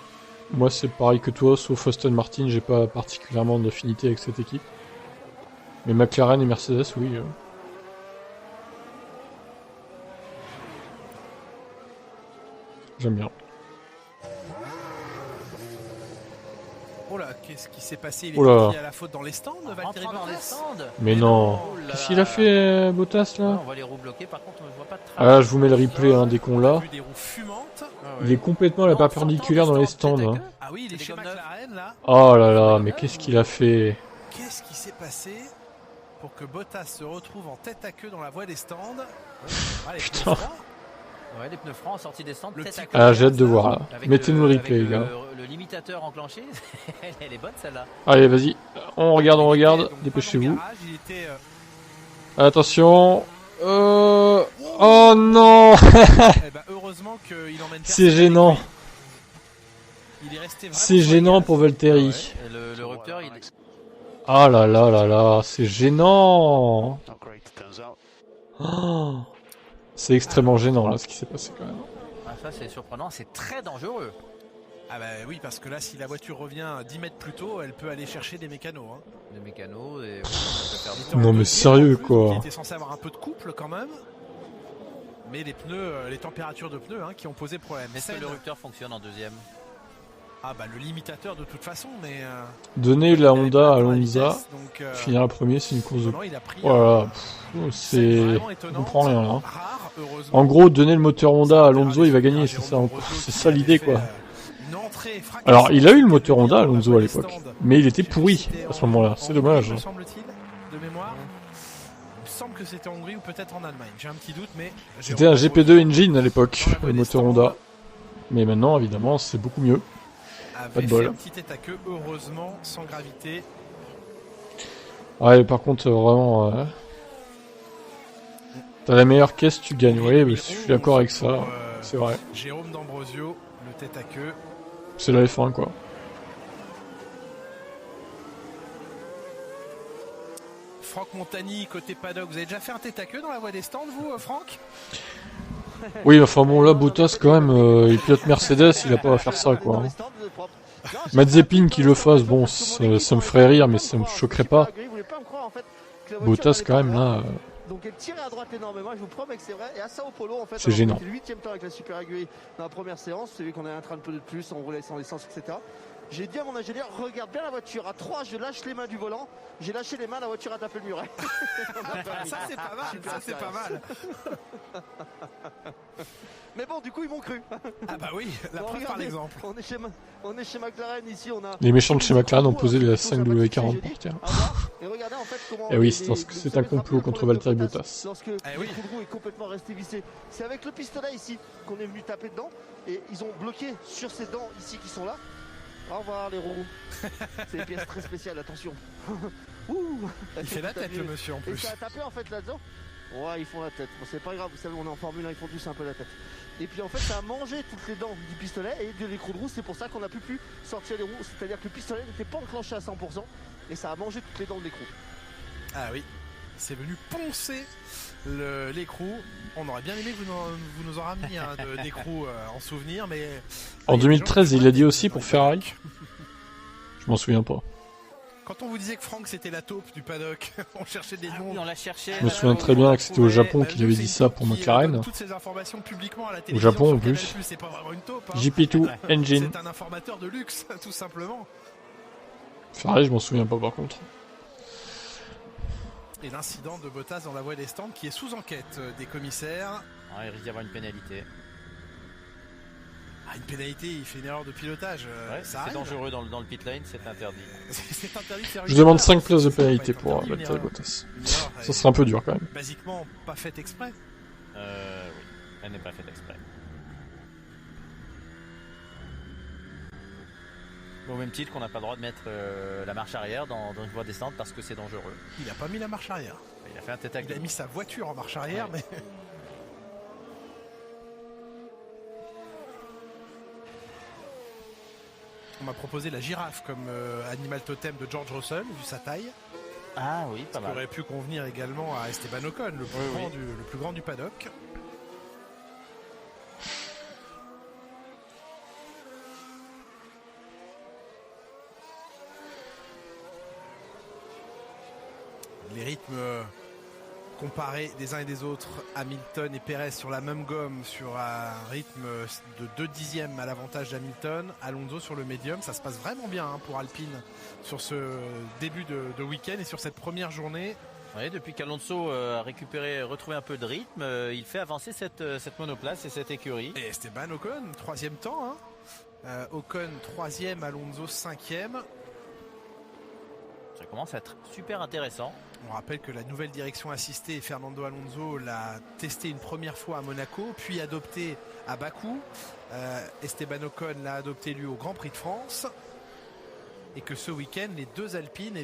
Speaker 1: c'est pareil que toi, sauf Aston Martin, j'ai pas particulièrement d'affinité avec cette équipe. Mais McLaren et Mercedes, oui. J'aime bien.
Speaker 4: Oh là, qu'est-ce qui s'est passé? Il est
Speaker 1: pris
Speaker 4: à la faute dans les stands, Valtteri Bottas.
Speaker 1: Mais non. Qu'est-ce qu'il a fait, Bottas, là?
Speaker 5: On voit les roues bloquées, par contre, on ne voit pas de traces.
Speaker 1: Ah là, je vous mets le replay hein, dès qu'on l'a. Il est complètement à la perpendiculaire dans les stands. Hein.
Speaker 4: Ah oui, il est chez McLaren, là.
Speaker 1: Oh là là, mais qu'est-ce qu'il a fait?
Speaker 4: Qu'est-ce qui s'est passé pour que Bottas se retrouve en tête à queue dans la voie des stands?
Speaker 1: Putain.
Speaker 5: Ouais, les pneus francs en sortie des stands.
Speaker 1: Ah, j'ai hâte de voir là. Mettez-nous le replay, les gars.
Speaker 5: Le limitateur enclenché, elle est bonne celle-là.
Speaker 1: Allez, vas-y. On regarde. Dépêchez-vous. Attention. Oh non. C'est gênant. C'est gênant pour Valtteri.
Speaker 5: Le rupteur, il...
Speaker 1: Ah là là là là, c'est gênant. Oh. C'est extrêmement gênant là ce qui s'est passé quand même.
Speaker 5: Ah, ça c'est surprenant, c'est très dangereux.
Speaker 4: Ah bah oui, parce que là si la voiture revient 10 mètres plus tôt, elle peut aller chercher des mécanos. Hein.
Speaker 5: Des mécanos et ça peut faire
Speaker 1: non mais sérieux quoi.
Speaker 4: Il était censé avoir un peu de couple quand même. Mais les pneus, les températures de pneus qui ont posé problème.
Speaker 5: Est-ce que le rupteur fonctionne en deuxième?
Speaker 4: Ah bah le limitateur de toute façon, mais...
Speaker 1: Donner la Honda à Alonso, finir la première, c'est une course de... Voilà, c'est... On comprend rien là. En gros, donner le moteur Honda à Alonso, il va gagner, c'est ça l'idée quoi. Alors, il a eu le moteur Honda Alonso à l'époque, mais il était pourri à ce moment-là, c'est dommage.
Speaker 4: Me semble-t-il, de mémoire. Il me semble que c'était en Hongrie ou peut-être en Allemagne, j'ai un petit doute, mais...
Speaker 1: C'était un GP2 engine à l'époque, le moteur Honda. Mais maintenant, évidemment, c'est beaucoup mieux. Pas de bol.
Speaker 4: Un petit tête à queue, heureusement, sans gravité.
Speaker 1: Ouais, par contre, vraiment... T'as la meilleure caisse, tu gagnes. Oui, mais je suis d'accord avec ça, c'est vrai.
Speaker 4: Jérôme D'Ambrosio, le tête à queue.
Speaker 1: C'est la F1, quoi.
Speaker 4: Franck Montagny, côté paddock. Vous avez déjà fait un tête à queue dans la voie des stands, vous, Franck?
Speaker 1: Oui, enfin bon, là, Bottas, quand même, il pilote Mercedes, il a pas à faire ça, quoi. Mazepin qui le fasse, bon, ça me ferait rire, mais ça me choquerait pas. Bottas, quand même, là...
Speaker 6: Donc elle tire à droite énormément, je vous promets que c'est vrai. Et à Sao Paulo, en fait,
Speaker 1: c'est gênant.
Speaker 6: Le 8e temps avec la Super Aiguille dans la première séance, c'est vu qu'on a un train de peu de plus, on roulait sans essence, etc. J'ai dit à mon ingénieur, regarde bien la voiture. À 3, je lâche les mains du volant. J'ai lâché les mains, la voiture a tapé le muret.
Speaker 4: Ça c'est pas mal, ça c'est pas mal.
Speaker 6: Mais bon, du coup, ils m'ont cru.
Speaker 4: Ah bah oui, la
Speaker 6: Bon,
Speaker 4: preuve par
Speaker 6: regardez,
Speaker 4: l'exemple.
Speaker 6: on est chez McLaren ici, on a...
Speaker 1: Les méchants de chez McLaren ont posé la 5W40 par terre.
Speaker 6: Et regardez en fait comment...
Speaker 1: Eh oui, c'est un complot contre Valtteri Bottas.
Speaker 6: Lorsque le trou de roue est complètement resté vissé. C'est avec le pistolet ici qu'on est venu taper dedans. Et ils ont bloqué sur ces dents ici qui sont là. Au revoir les roues. C'est des pièces très spéciales, attention. Ouh,
Speaker 4: il fait la tête le monsieur en plus.
Speaker 6: Et ça a tapé en fait là-dedans. Ouais, ils font la tête. Bon, c'est pas grave, vous savez, on est en Formule 1, ils font tous un peu la tête. Et puis en fait, ça a mangé toutes les dents du pistolet et de l'écrou de roue. C'est pour ça qu'on a pu sortir les roues. C'est-à-dire que le pistolet n'était pas enclenché à 100%. Et ça a mangé toutes les dents de l'écrou.
Speaker 4: Ah oui, c'est venu poncer l'écrou. On aurait bien aimé que vous nous en rameniez d'écrou en souvenir, mais...
Speaker 1: En 2013, il l'a dit aussi pour Ferrari. Je m'en souviens pas.
Speaker 4: Quand on vous disait que Franck c'était la taupe du paddock, on cherchait des noms.
Speaker 5: Oui, on l'a cherché.
Speaker 1: Je me souviens très bien que c'était au Japon qu'il avait dit ça pour McLaren.
Speaker 4: Toutes ces informations publiquement à la
Speaker 1: Au
Speaker 4: télévision.
Speaker 1: Japon en plus.
Speaker 4: C'est pas vraiment une taupe. Hein.
Speaker 1: GP2 Engine.
Speaker 4: C'est un informateur de luxe, tout simplement.
Speaker 1: Ferrari, je m'en souviens pas par contre.
Speaker 4: Et l'incident de Bottas dans la voie des stands qui est sous enquête des commissaires.
Speaker 5: Il risque d'y avoir une pénalité.
Speaker 4: Une pénalité, il fait une erreur de pilotage.
Speaker 5: C'est dangereux dans le pit lane, c'est interdit.
Speaker 4: C'est interdit de faire
Speaker 1: Je demande 5 places de pénalité pour Valtteri Bottas. Ça serait un peu dur quand même.
Speaker 4: Basiquement, pas fait exprès.
Speaker 5: Oui, elle n'est pas faite exprès. Au même titre qu'on n'a pas le droit de mettre la marche arrière dans une voie descente parce que c'est dangereux.
Speaker 4: Il n'a pas mis la marche arrière.
Speaker 5: Il a fait un tête à
Speaker 4: Il a mis sa voiture en marche arrière, mais... On m'a proposé la girafe comme animal totem de George Russell, vu sa taille.
Speaker 5: Ah oui, pas mal.
Speaker 4: Ça aurait pu convenir également à Esteban Ocon, le plus grand du paddock. Les rythmes comparés des uns et des autres, Hamilton et Perez sur la même gomme, sur un rythme de 2 dixièmes à l'avantage d'Hamilton, Alonso sur le médium, ça se passe vraiment bien pour Alpine sur ce début de week-end et sur cette première journée.
Speaker 5: Oui, depuis qu'Alonso a retrouvé un peu de rythme, il fait avancer cette monoplace et cette écurie.
Speaker 4: Et Esteban Ocon, 3e temps. Ocon 3e, Alonso 5e.
Speaker 5: Ça commence à être super intéressant.
Speaker 4: On rappelle que la nouvelle direction assistée, Fernando Alonso l'a testé une première fois à Monaco, puis adopté à Bakou. Esteban Ocon l'a adopté lui au Grand Prix de France. Et que ce week-end, les deux Alpines,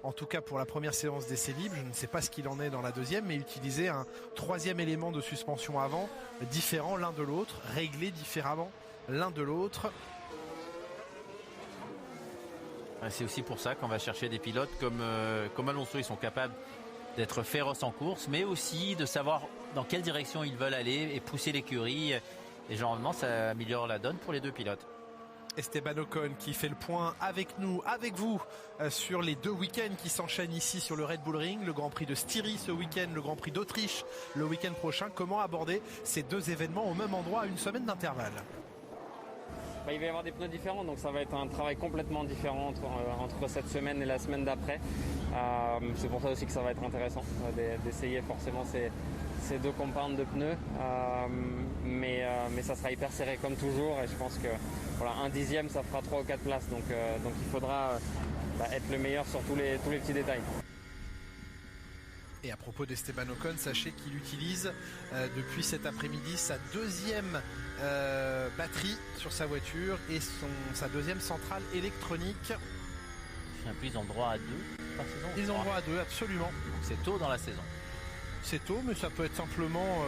Speaker 4: en tout cas pour la première séance d'essai libre, je ne sais pas ce qu'il en est dans la deuxième, mais utilisaient un 3e élément de suspension avant, différent l'un de l'autre, réglé différemment l'un de l'autre.
Speaker 5: C'est aussi pour ça qu'on va chercher des pilotes comme Alonso. Ils sont capables d'être féroces en course, mais aussi de savoir dans quelle direction ils veulent aller et pousser l'écurie. Et généralement, ça améliore la donne pour les deux pilotes.
Speaker 4: Esteban Ocon qui fait le point avec nous, avec vous, sur les deux week-ends qui s'enchaînent ici sur le Red Bull Ring. Le Grand Prix de Styrie ce week-end, le Grand Prix d'Autriche le week-end prochain. Comment aborder ces deux événements au même endroit à une semaine d'intervalle?
Speaker 8: Il va y avoir des pneus différents, donc ça va être un travail complètement différent entre cette semaine et la semaine d'après. C'est pour ça aussi que ça va être intéressant d'essayer forcément ces deux compounds de pneus. Mais ça sera hyper serré comme toujours et je pense que un dixième ça fera 3 ou 4 places. Donc il faudra être le meilleur sur tous les petits détails.
Speaker 4: Et à propos d'Esteban Ocon, sachez qu'il utilise depuis cet après-midi sa deuxième batterie sur sa voiture et sa deuxième centrale électronique.
Speaker 5: Ils ont droit à 2 par saison.
Speaker 4: Ils ont droit à 2, absolument.
Speaker 5: Donc c'est tôt dans la saison.
Speaker 4: C'est tôt, mais ça peut être simplement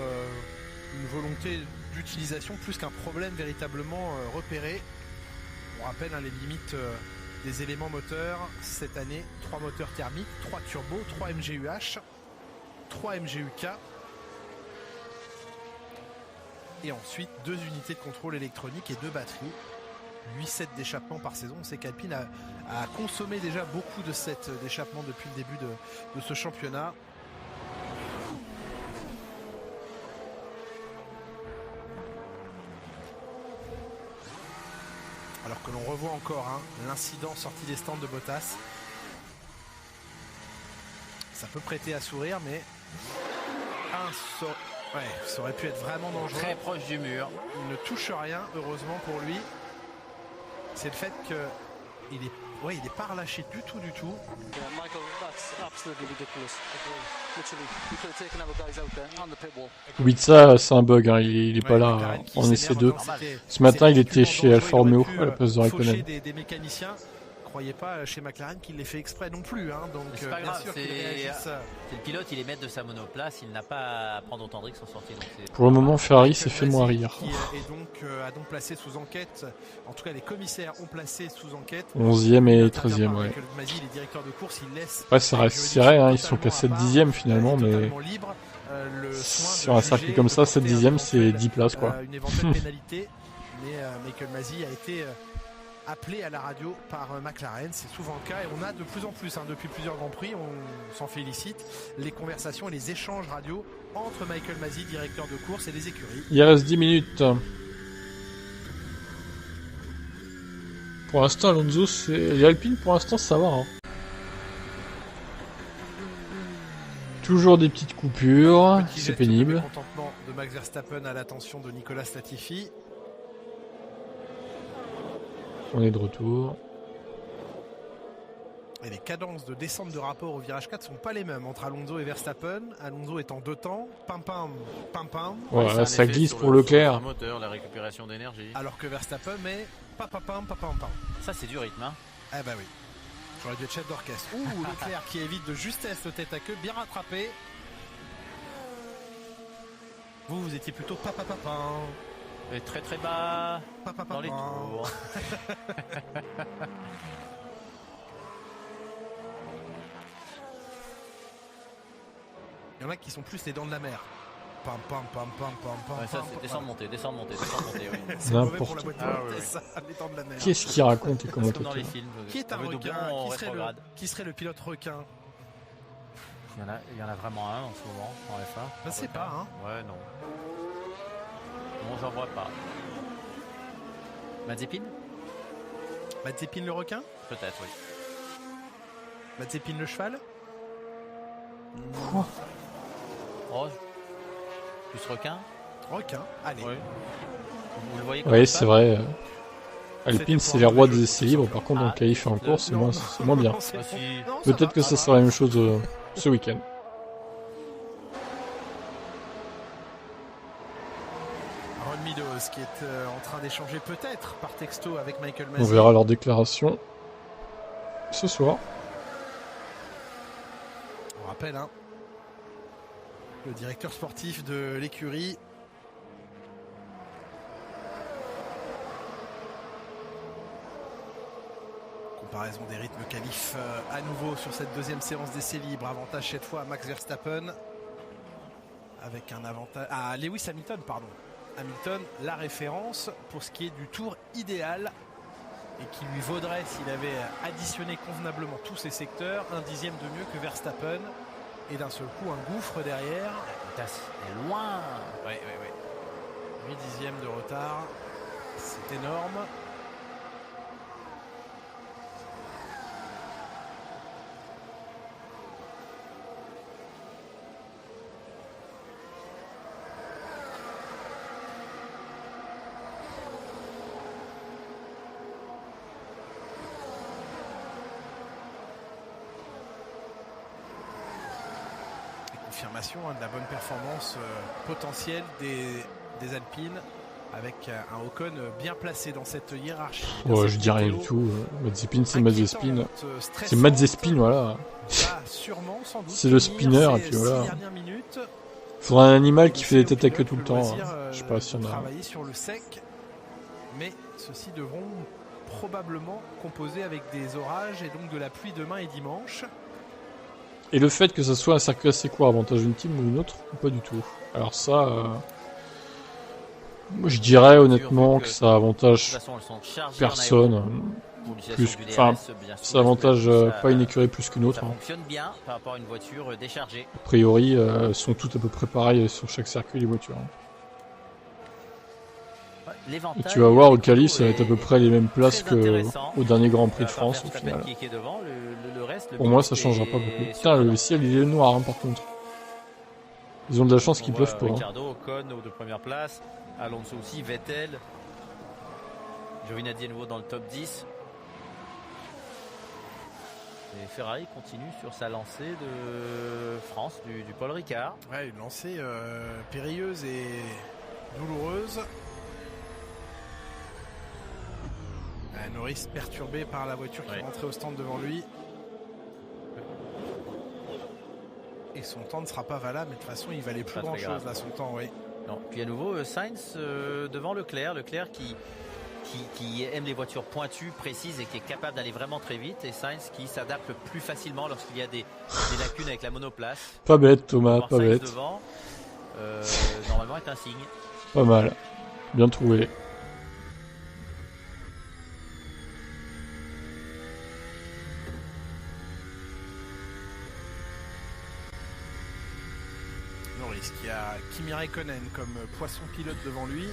Speaker 4: une volonté d'utilisation plus qu'un problème véritablement repéré. On rappelle les limites des éléments moteurs cette année: 3 moteurs thermiques, 3 turbos, 3 MGU-H, 3 MGU-K et ensuite 2 unités de contrôle électronique et 2 batteries. 8 sets d'échappement par saison. On sait qu'Alpine a consommé déjà beaucoup de sets d'échappement depuis le début de ce championnat. Alors que l'on revoit encore l'incident sorti des stands de Bottas. Ça peut prêter à sourire, mais ça aurait pu être vraiment dangereux.
Speaker 5: Très proche du mur.
Speaker 4: Il ne touche rien, heureusement pour lui. C'est le fait qu'il est pas relâché du tout.
Speaker 11: Michael, that's absolutely ridiculous. Literally, you could have taken other guys out there on the pit wall.
Speaker 1: Kubica, c'est un bug, hein. Il est pas là en essai 2. Ce matin, il était chez Alfa Romeo à la place de Raikkonen.
Speaker 4: Des mécaniciens. Croyez pas chez McLaren qu'il l'ait fait exprès non plus. Donc
Speaker 5: c'est pas grave,
Speaker 4: sûr
Speaker 5: c'est le pilote, il est maître de sa monoplace, il n'a pas à prendre autant de risques en sortie.
Speaker 1: Pour le moment, Ferrari s'est fait moins rire.
Speaker 4: Qui a donc placé sous enquête, en tout cas les commissaires ont placé sous enquête
Speaker 1: 11e et 13e, ouais.
Speaker 4: Mazzi, les directeurs de course, ils laissent
Speaker 1: ça reste serré, ils sont qu'à 7/10 finalement, mais sur un circuit comme ça, 7/10 c'est 10 places quoi.
Speaker 4: Une éventuelle pénalité, mais Michael Mazzi a été appelé à la radio par McLaren, c'est souvent le cas et on a de plus en plus, depuis plusieurs Grands Prix, on s'en félicite, les conversations et les échanges radio entre Michael Mazzi, directeur de course, et les écuries.
Speaker 1: Il reste 10 minutes. Pour l'instant, Alonso, les Alpines, pour l'instant, ça va. Toujours des petites coupures, c'est pénible.
Speaker 4: Le contentement de Max Verstappen à l'attention de Nicolas Latifi.
Speaker 1: On est de retour.
Speaker 4: Et les cadences de descente de rapport au virage 4 sont pas les mêmes entre Alonso et Verstappen. Alonso est en 2 temps. Pam pam.
Speaker 1: Voilà, ça glisse pour Leclerc.
Speaker 5: Moteur, la récupération d'énergie.
Speaker 4: Alors que Verstappen met pam.
Speaker 5: Ça c'est du rythme.
Speaker 4: Ah bah oui. J'aurais dû être chef d'orchestre. Leclerc qui évite de justesse le tête à queue, bien rattrapé. Vous étiez plutôt pam.
Speaker 5: Et très très bas dans les tours.
Speaker 4: Il y en a qui sont plus les dents de la mer. Pam.
Speaker 5: Ouais, ça c'est descendre monter, oui.
Speaker 4: C'est mauvais pour la voiture, ça, les dents de la mer.
Speaker 1: Qu'est-ce qu'il raconte et comment
Speaker 5: dans les films.
Speaker 4: Qui est un requin? Qui serait le pilote requin?
Speaker 5: Il y en a vraiment un en ce moment en F1.
Speaker 4: Je sais pas.
Speaker 5: Ouais, non. Non, j'en vois pas. Mazepin
Speaker 4: le requin?
Speaker 5: Peut-être, oui.
Speaker 4: Mazepin le cheval?
Speaker 1: Quoi?
Speaker 5: Oh, plus requin?
Speaker 4: Requin, allez.
Speaker 5: Oui. Vous le voyez comme
Speaker 1: oui,
Speaker 5: ça?
Speaker 1: c'est vrai. Alpine, c'est les rois des essais libres. Par contre, en qualif et en course, c'est moins bien. Peut-être que ça sera la même chose ce week-end.
Speaker 4: Ron Meadows qui est en train d'échanger peut-être par texto avec Michael Mazzi.
Speaker 1: On verra leur déclaration ce soir.
Speaker 4: On rappelle, le directeur sportif de l'écurie. Comparaison des rythmes qualif à nouveau sur cette deuxième séance d'essais libres. Avantage cette fois à Max Verstappen. Avec un avantage... à Lewis Hamilton, pardon. Hamilton, la référence pour ce qui est du tour idéal et qui lui vaudrait, s'il avait additionné convenablement tous ses secteurs, 1/10 de mieux que Verstappen. Et d'un seul coup, un gouffre derrière.
Speaker 5: Bottas est loin.
Speaker 4: Oui. 8/10 de retard. C'est énorme. Confirmation de la bonne performance potentielle des Alpines avec un Ocon bien placé dans cette hiérarchie.
Speaker 1: Ouais, je dis rien du tout. Mazepin, c'est Mazepin. C'est Mazepin, voilà. C'est le spinner, et puis voilà. Faudra un animal qui fait des têtes à queue tout le temps. Je sais pas si on a.
Speaker 4: Travailler sur le sec, mais ceux-ci devront probablement composer avec des orages et donc de la pluie demain et dimanche.
Speaker 1: Et le fait que ce soit un circuit assez court avantage une team ou une autre, ou pas du tout. Alors ça, moi je dirais honnêtement que ça avantage personne. Plus, enfin, ça avantage pas une écurie plus qu'une autre.
Speaker 5: Ça fonctionne bien par rapport à une voiture déchargée.
Speaker 1: A priori, sont toutes à peu près pareilles sur chaque circuit les voitures.
Speaker 5: l'éventail.
Speaker 1: Tu vas voir, au
Speaker 5: des
Speaker 1: qualif, ça va
Speaker 5: chronos
Speaker 1: être à peu près les mêmes places
Speaker 5: très intéressant.
Speaker 1: qu'au dernier Grand Prix de
Speaker 5: À part
Speaker 1: France, au
Speaker 5: Verstappen
Speaker 1: final.
Speaker 5: qui est devant, le reste, le
Speaker 1: Pour moi,
Speaker 5: bilan
Speaker 1: ça changera
Speaker 5: est
Speaker 1: pas beaucoup. Putain,
Speaker 5: surprenant.
Speaker 1: le ciel, il est noir, hein, par contre. Ils ont de la chance
Speaker 5: On
Speaker 1: qu'il
Speaker 5: voit
Speaker 1: pleuve pas. Hein.
Speaker 5: Ricciardo, Ocon aux 2 premières places, Alonso aussi, Vettel, Giovinazzi à nouveau dans le top 10. Et Ferrari continue sur sa lancée de France du Paul Ricard.
Speaker 4: Ouais, une lancée périlleuse et douloureuse. Norris perturbé par la voiture qui est rentrée au stand devant lui. Et son temps ne sera pas valable, mais de toute façon il valait plus grand chose là, son temps, oui.
Speaker 5: Non. Puis à nouveau Sainz devant Leclerc qui aime les voitures pointues, précises et qui est capable d'aller vraiment très vite, et Sainz qui s'adapte plus facilement lorsqu'il y a des lacunes avec la monoplace.
Speaker 1: Pas bête, Thomas,
Speaker 5: Alors,
Speaker 1: pas
Speaker 5: Sainz
Speaker 1: bête.
Speaker 5: devant, normalement est un signe.
Speaker 1: Pas mal. Bien trouvé.
Speaker 4: Norris qui a Kimi Räikkönen comme poisson pilote devant lui.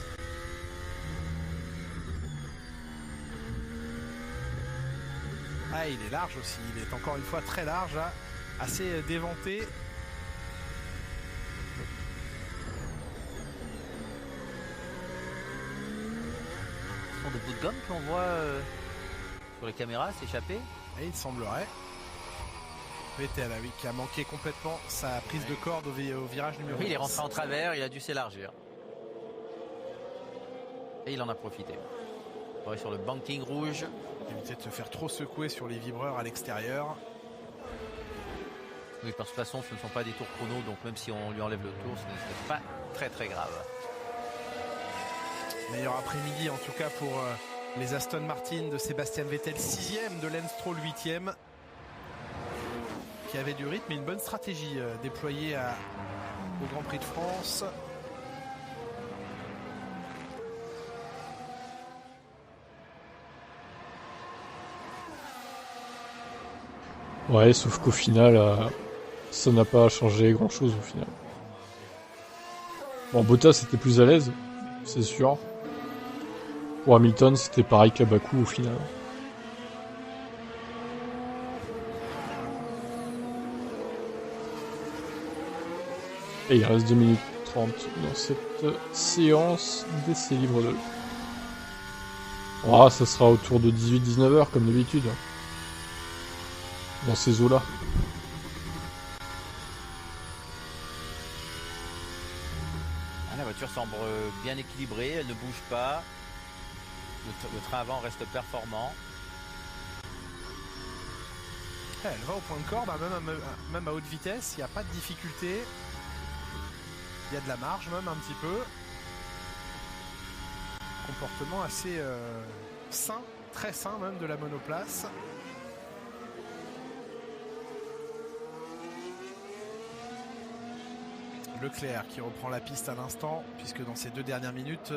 Speaker 4: Ah, il est large aussi, il est encore une fois très large, là, assez déventé.
Speaker 5: Ce sont des bouts de gomme que l'on voit sur les caméras s'échapper.
Speaker 4: Et il semblerait. Vettel, oui, qui a manqué complètement sa prise de corde au virage numéro 1.
Speaker 5: Oui, il est rentré en travers, il a dû s'élargir. Et il en a profité. Ouais, sur le banking rouge.
Speaker 4: Éviter de se faire trop secouer sur les vibreurs à l'extérieur.
Speaker 5: Oui, parce que de toute façon, ce ne sont pas des tours chrono, donc même si on lui enlève le tour, ce n'est pas très très grave.
Speaker 4: Meilleur après-midi en tout cas pour les Aston Martin de Sébastien Vettel, 6e, de Lance Stroll 8e. Qui avait du rythme et une bonne stratégie déployée au Grand Prix de France.
Speaker 1: Ouais, sauf qu'au final, ça n'a pas changé grand chose au final. Bon, Bottas était plus à l'aise, c'est sûr. Pour Hamilton, c'était pareil qu'à Bakou au final. Et il reste 2 minutes 30 dans cette séance d'essai libre 2. Ah, ça sera autour de 18-19 heures comme d'habitude. Dans ces eaux-là.
Speaker 5: Ah, la voiture semble bien équilibrée, elle ne bouge pas. Le train avant reste performant.
Speaker 4: Elle va au point de corde, même à haute vitesse, il n'y a pas de difficulté. Il y a de la marge même un petit peu. Comportement assez sain, très sain même de la monoplace. Leclerc qui reprend la piste à l'instant, puisque dans ces 2 dernières minutes,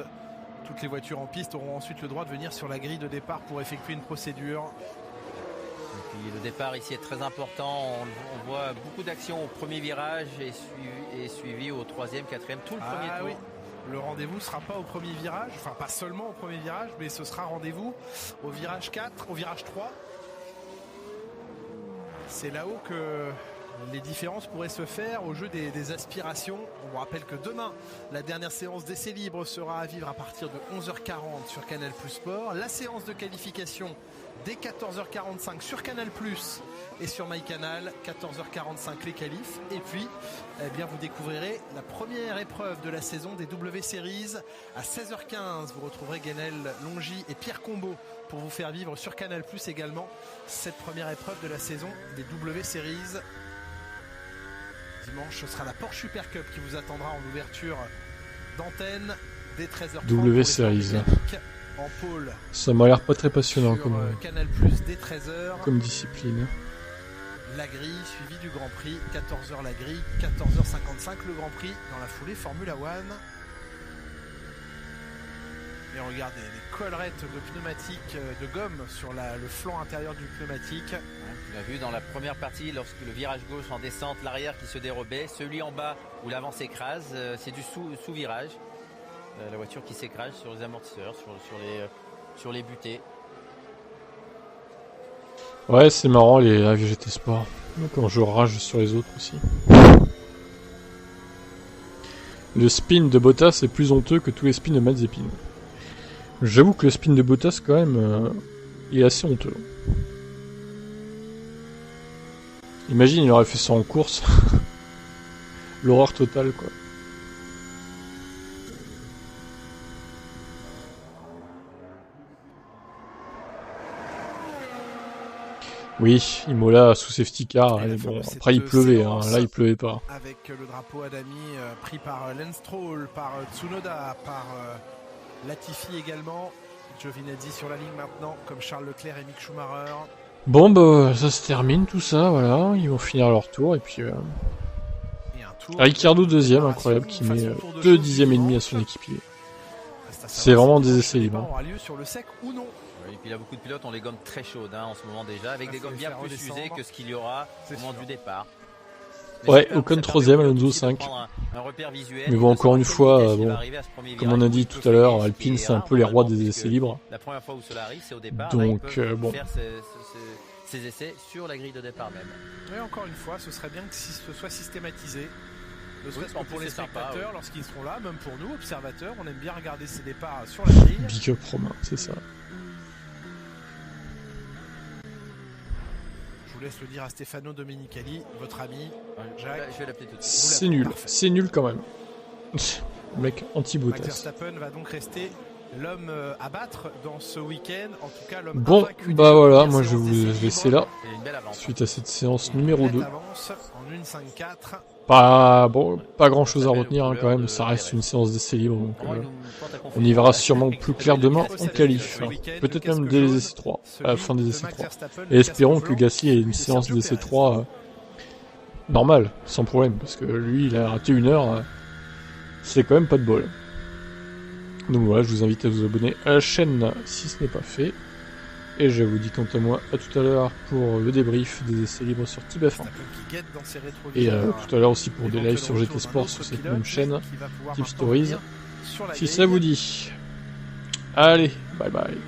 Speaker 4: toutes les voitures en piste auront ensuite le droit de venir sur la grille de départ pour effectuer une procédure.
Speaker 5: Et puis le départ ici est très important. On voit beaucoup d'actions au premier virage et suivi au 3e, 4e, tout le premier tour.
Speaker 4: Oui. Le rendez-vous ne sera pas au premier virage, enfin pas seulement au premier virage, mais ce sera rendez-vous au virage 4, au virage 3. C'est là-haut que les différences pourraient se faire au jeu des aspirations. On vous rappelle que demain, la dernière séance d'essai libre sera à vivre à partir de 11h40 sur Canal+ Sport. La séance de qualification dès 14h45 sur Canal+ et sur MyCanal, 14h45 les qualifs. Et puis, eh bien, vous découvrirez la première épreuve de la saison des W Series. À 16h15, vous retrouverez Guenel Longy et Pierre Combeau pour vous faire vivre sur Canal+ également cette première épreuve de la saison des W Series. Dimanche, ce sera la Porsche Super Cup qui vous attendra en ouverture d'antenne dès 13h30.
Speaker 1: W Series.
Speaker 4: En pôle.
Speaker 1: Ça m'a l'air pas très passionnant
Speaker 4: comme Canal+ dès 13h.
Speaker 1: Comme discipline.
Speaker 4: La grille suivie du Grand Prix, 14h la grille, 14h55 le Grand Prix dans la foulée Formula One. Et regardez les collerettes de pneumatiques de gomme sur le flanc intérieur du pneumatique.
Speaker 5: On a vu dans la première partie, lorsque le virage gauche en descente, l'arrière qui se dérobait, celui en bas où l'avant s'écrase, c'est du sous-virage. La voiture qui s'écrase sur les amortisseurs, sur les butées.
Speaker 1: Ouais, c'est marrant les live GT Sport. Quand je rage sur les autres aussi. Le spin de Bottas est plus honteux que tous les spins de Mazepin. J'avoue que le spin de Bottas quand même est assez honteux. Imagine il aurait fait ça en course. L'horreur totale quoi. Oui, Imola sous safety car, et bon, après il pleuvait, hein, là il pleuvait pas.
Speaker 4: Avec le drapeau Adami pris par Lance Stroll, par Tsunoda, par Latifi également. Giovinazzi sur la ligne maintenant, comme Charles Leclerc et Mick Schumacher.
Speaker 1: Bon bah ça se termine tout ça, voilà, ils vont finir leur tour et puis... Ricciardo deuxième, incroyable, qui met 2 dixièmes et demi à son équipier. C'est vraiment des essais libres.
Speaker 4: Aura lieu sur le sec ou non.
Speaker 5: Et puis il y a beaucoup de pilotes ont les gommes très chaudes en ce moment déjà, avec des gommes bien plus usées que ce qu'il y aura au moment du départ.
Speaker 1: Ouais, Ocon 3ème, Alonso 5. Mais bon, encore une fois, bon, comme on a dit tout à l'heure, Alpine c'est un peu les rois des essais libres.
Speaker 5: La première fois où cela arrive, c'est au départ.
Speaker 1: Donc bon.
Speaker 5: Faire ces essais sur la grille de départ même.
Speaker 4: Et encore une fois, ce serait bien que ce soit systématisé. Ne serait-ce que pour les spectateurs, lorsqu'ils seront là, même pour nous, observateurs, on aime bien regarder ces départs sur la grille.
Speaker 1: Big up Romain, c'est ça.
Speaker 4: Je vous laisse le dire à Stefano Domenicali, votre ami. Jacques.
Speaker 5: Je vais l'appeler tout de
Speaker 1: C'est
Speaker 5: suite.
Speaker 1: nul, c'est nul quand même. Le mec anti-Bottas.
Speaker 4: Max Verstappen va donc rester l'homme à battre dans ce week-end. En tout cas, l'homme
Speaker 1: bon, bah voilà, moi je vais vous laisser là. Suite à cette séance numéro 2.
Speaker 4: En 1.5.4.
Speaker 1: Pas grand chose à retenir hein, quand même, ça reste une séance d'essais libres. Donc, on y verra sûrement plus clair demain en qualif. Peut-être même dès les essais 3, à la fin des essais 3. Et espérons que Gasly ait une séance d'essais 3 normale, sans problème, parce que lui il a raté 1 heure, c'est quand même pas de bol. Donc voilà, je vous invite à vous abonner à la chaîne si ce n'est pas fait. Et je vous dis quant à moi à tout à l'heure pour le débrief des essais libres sur TIBF1. Et tout à l'heure aussi pour des lives sur GT Sport sur cette même chaîne, Tip Stories, si ça vous dit. Allez, bye bye.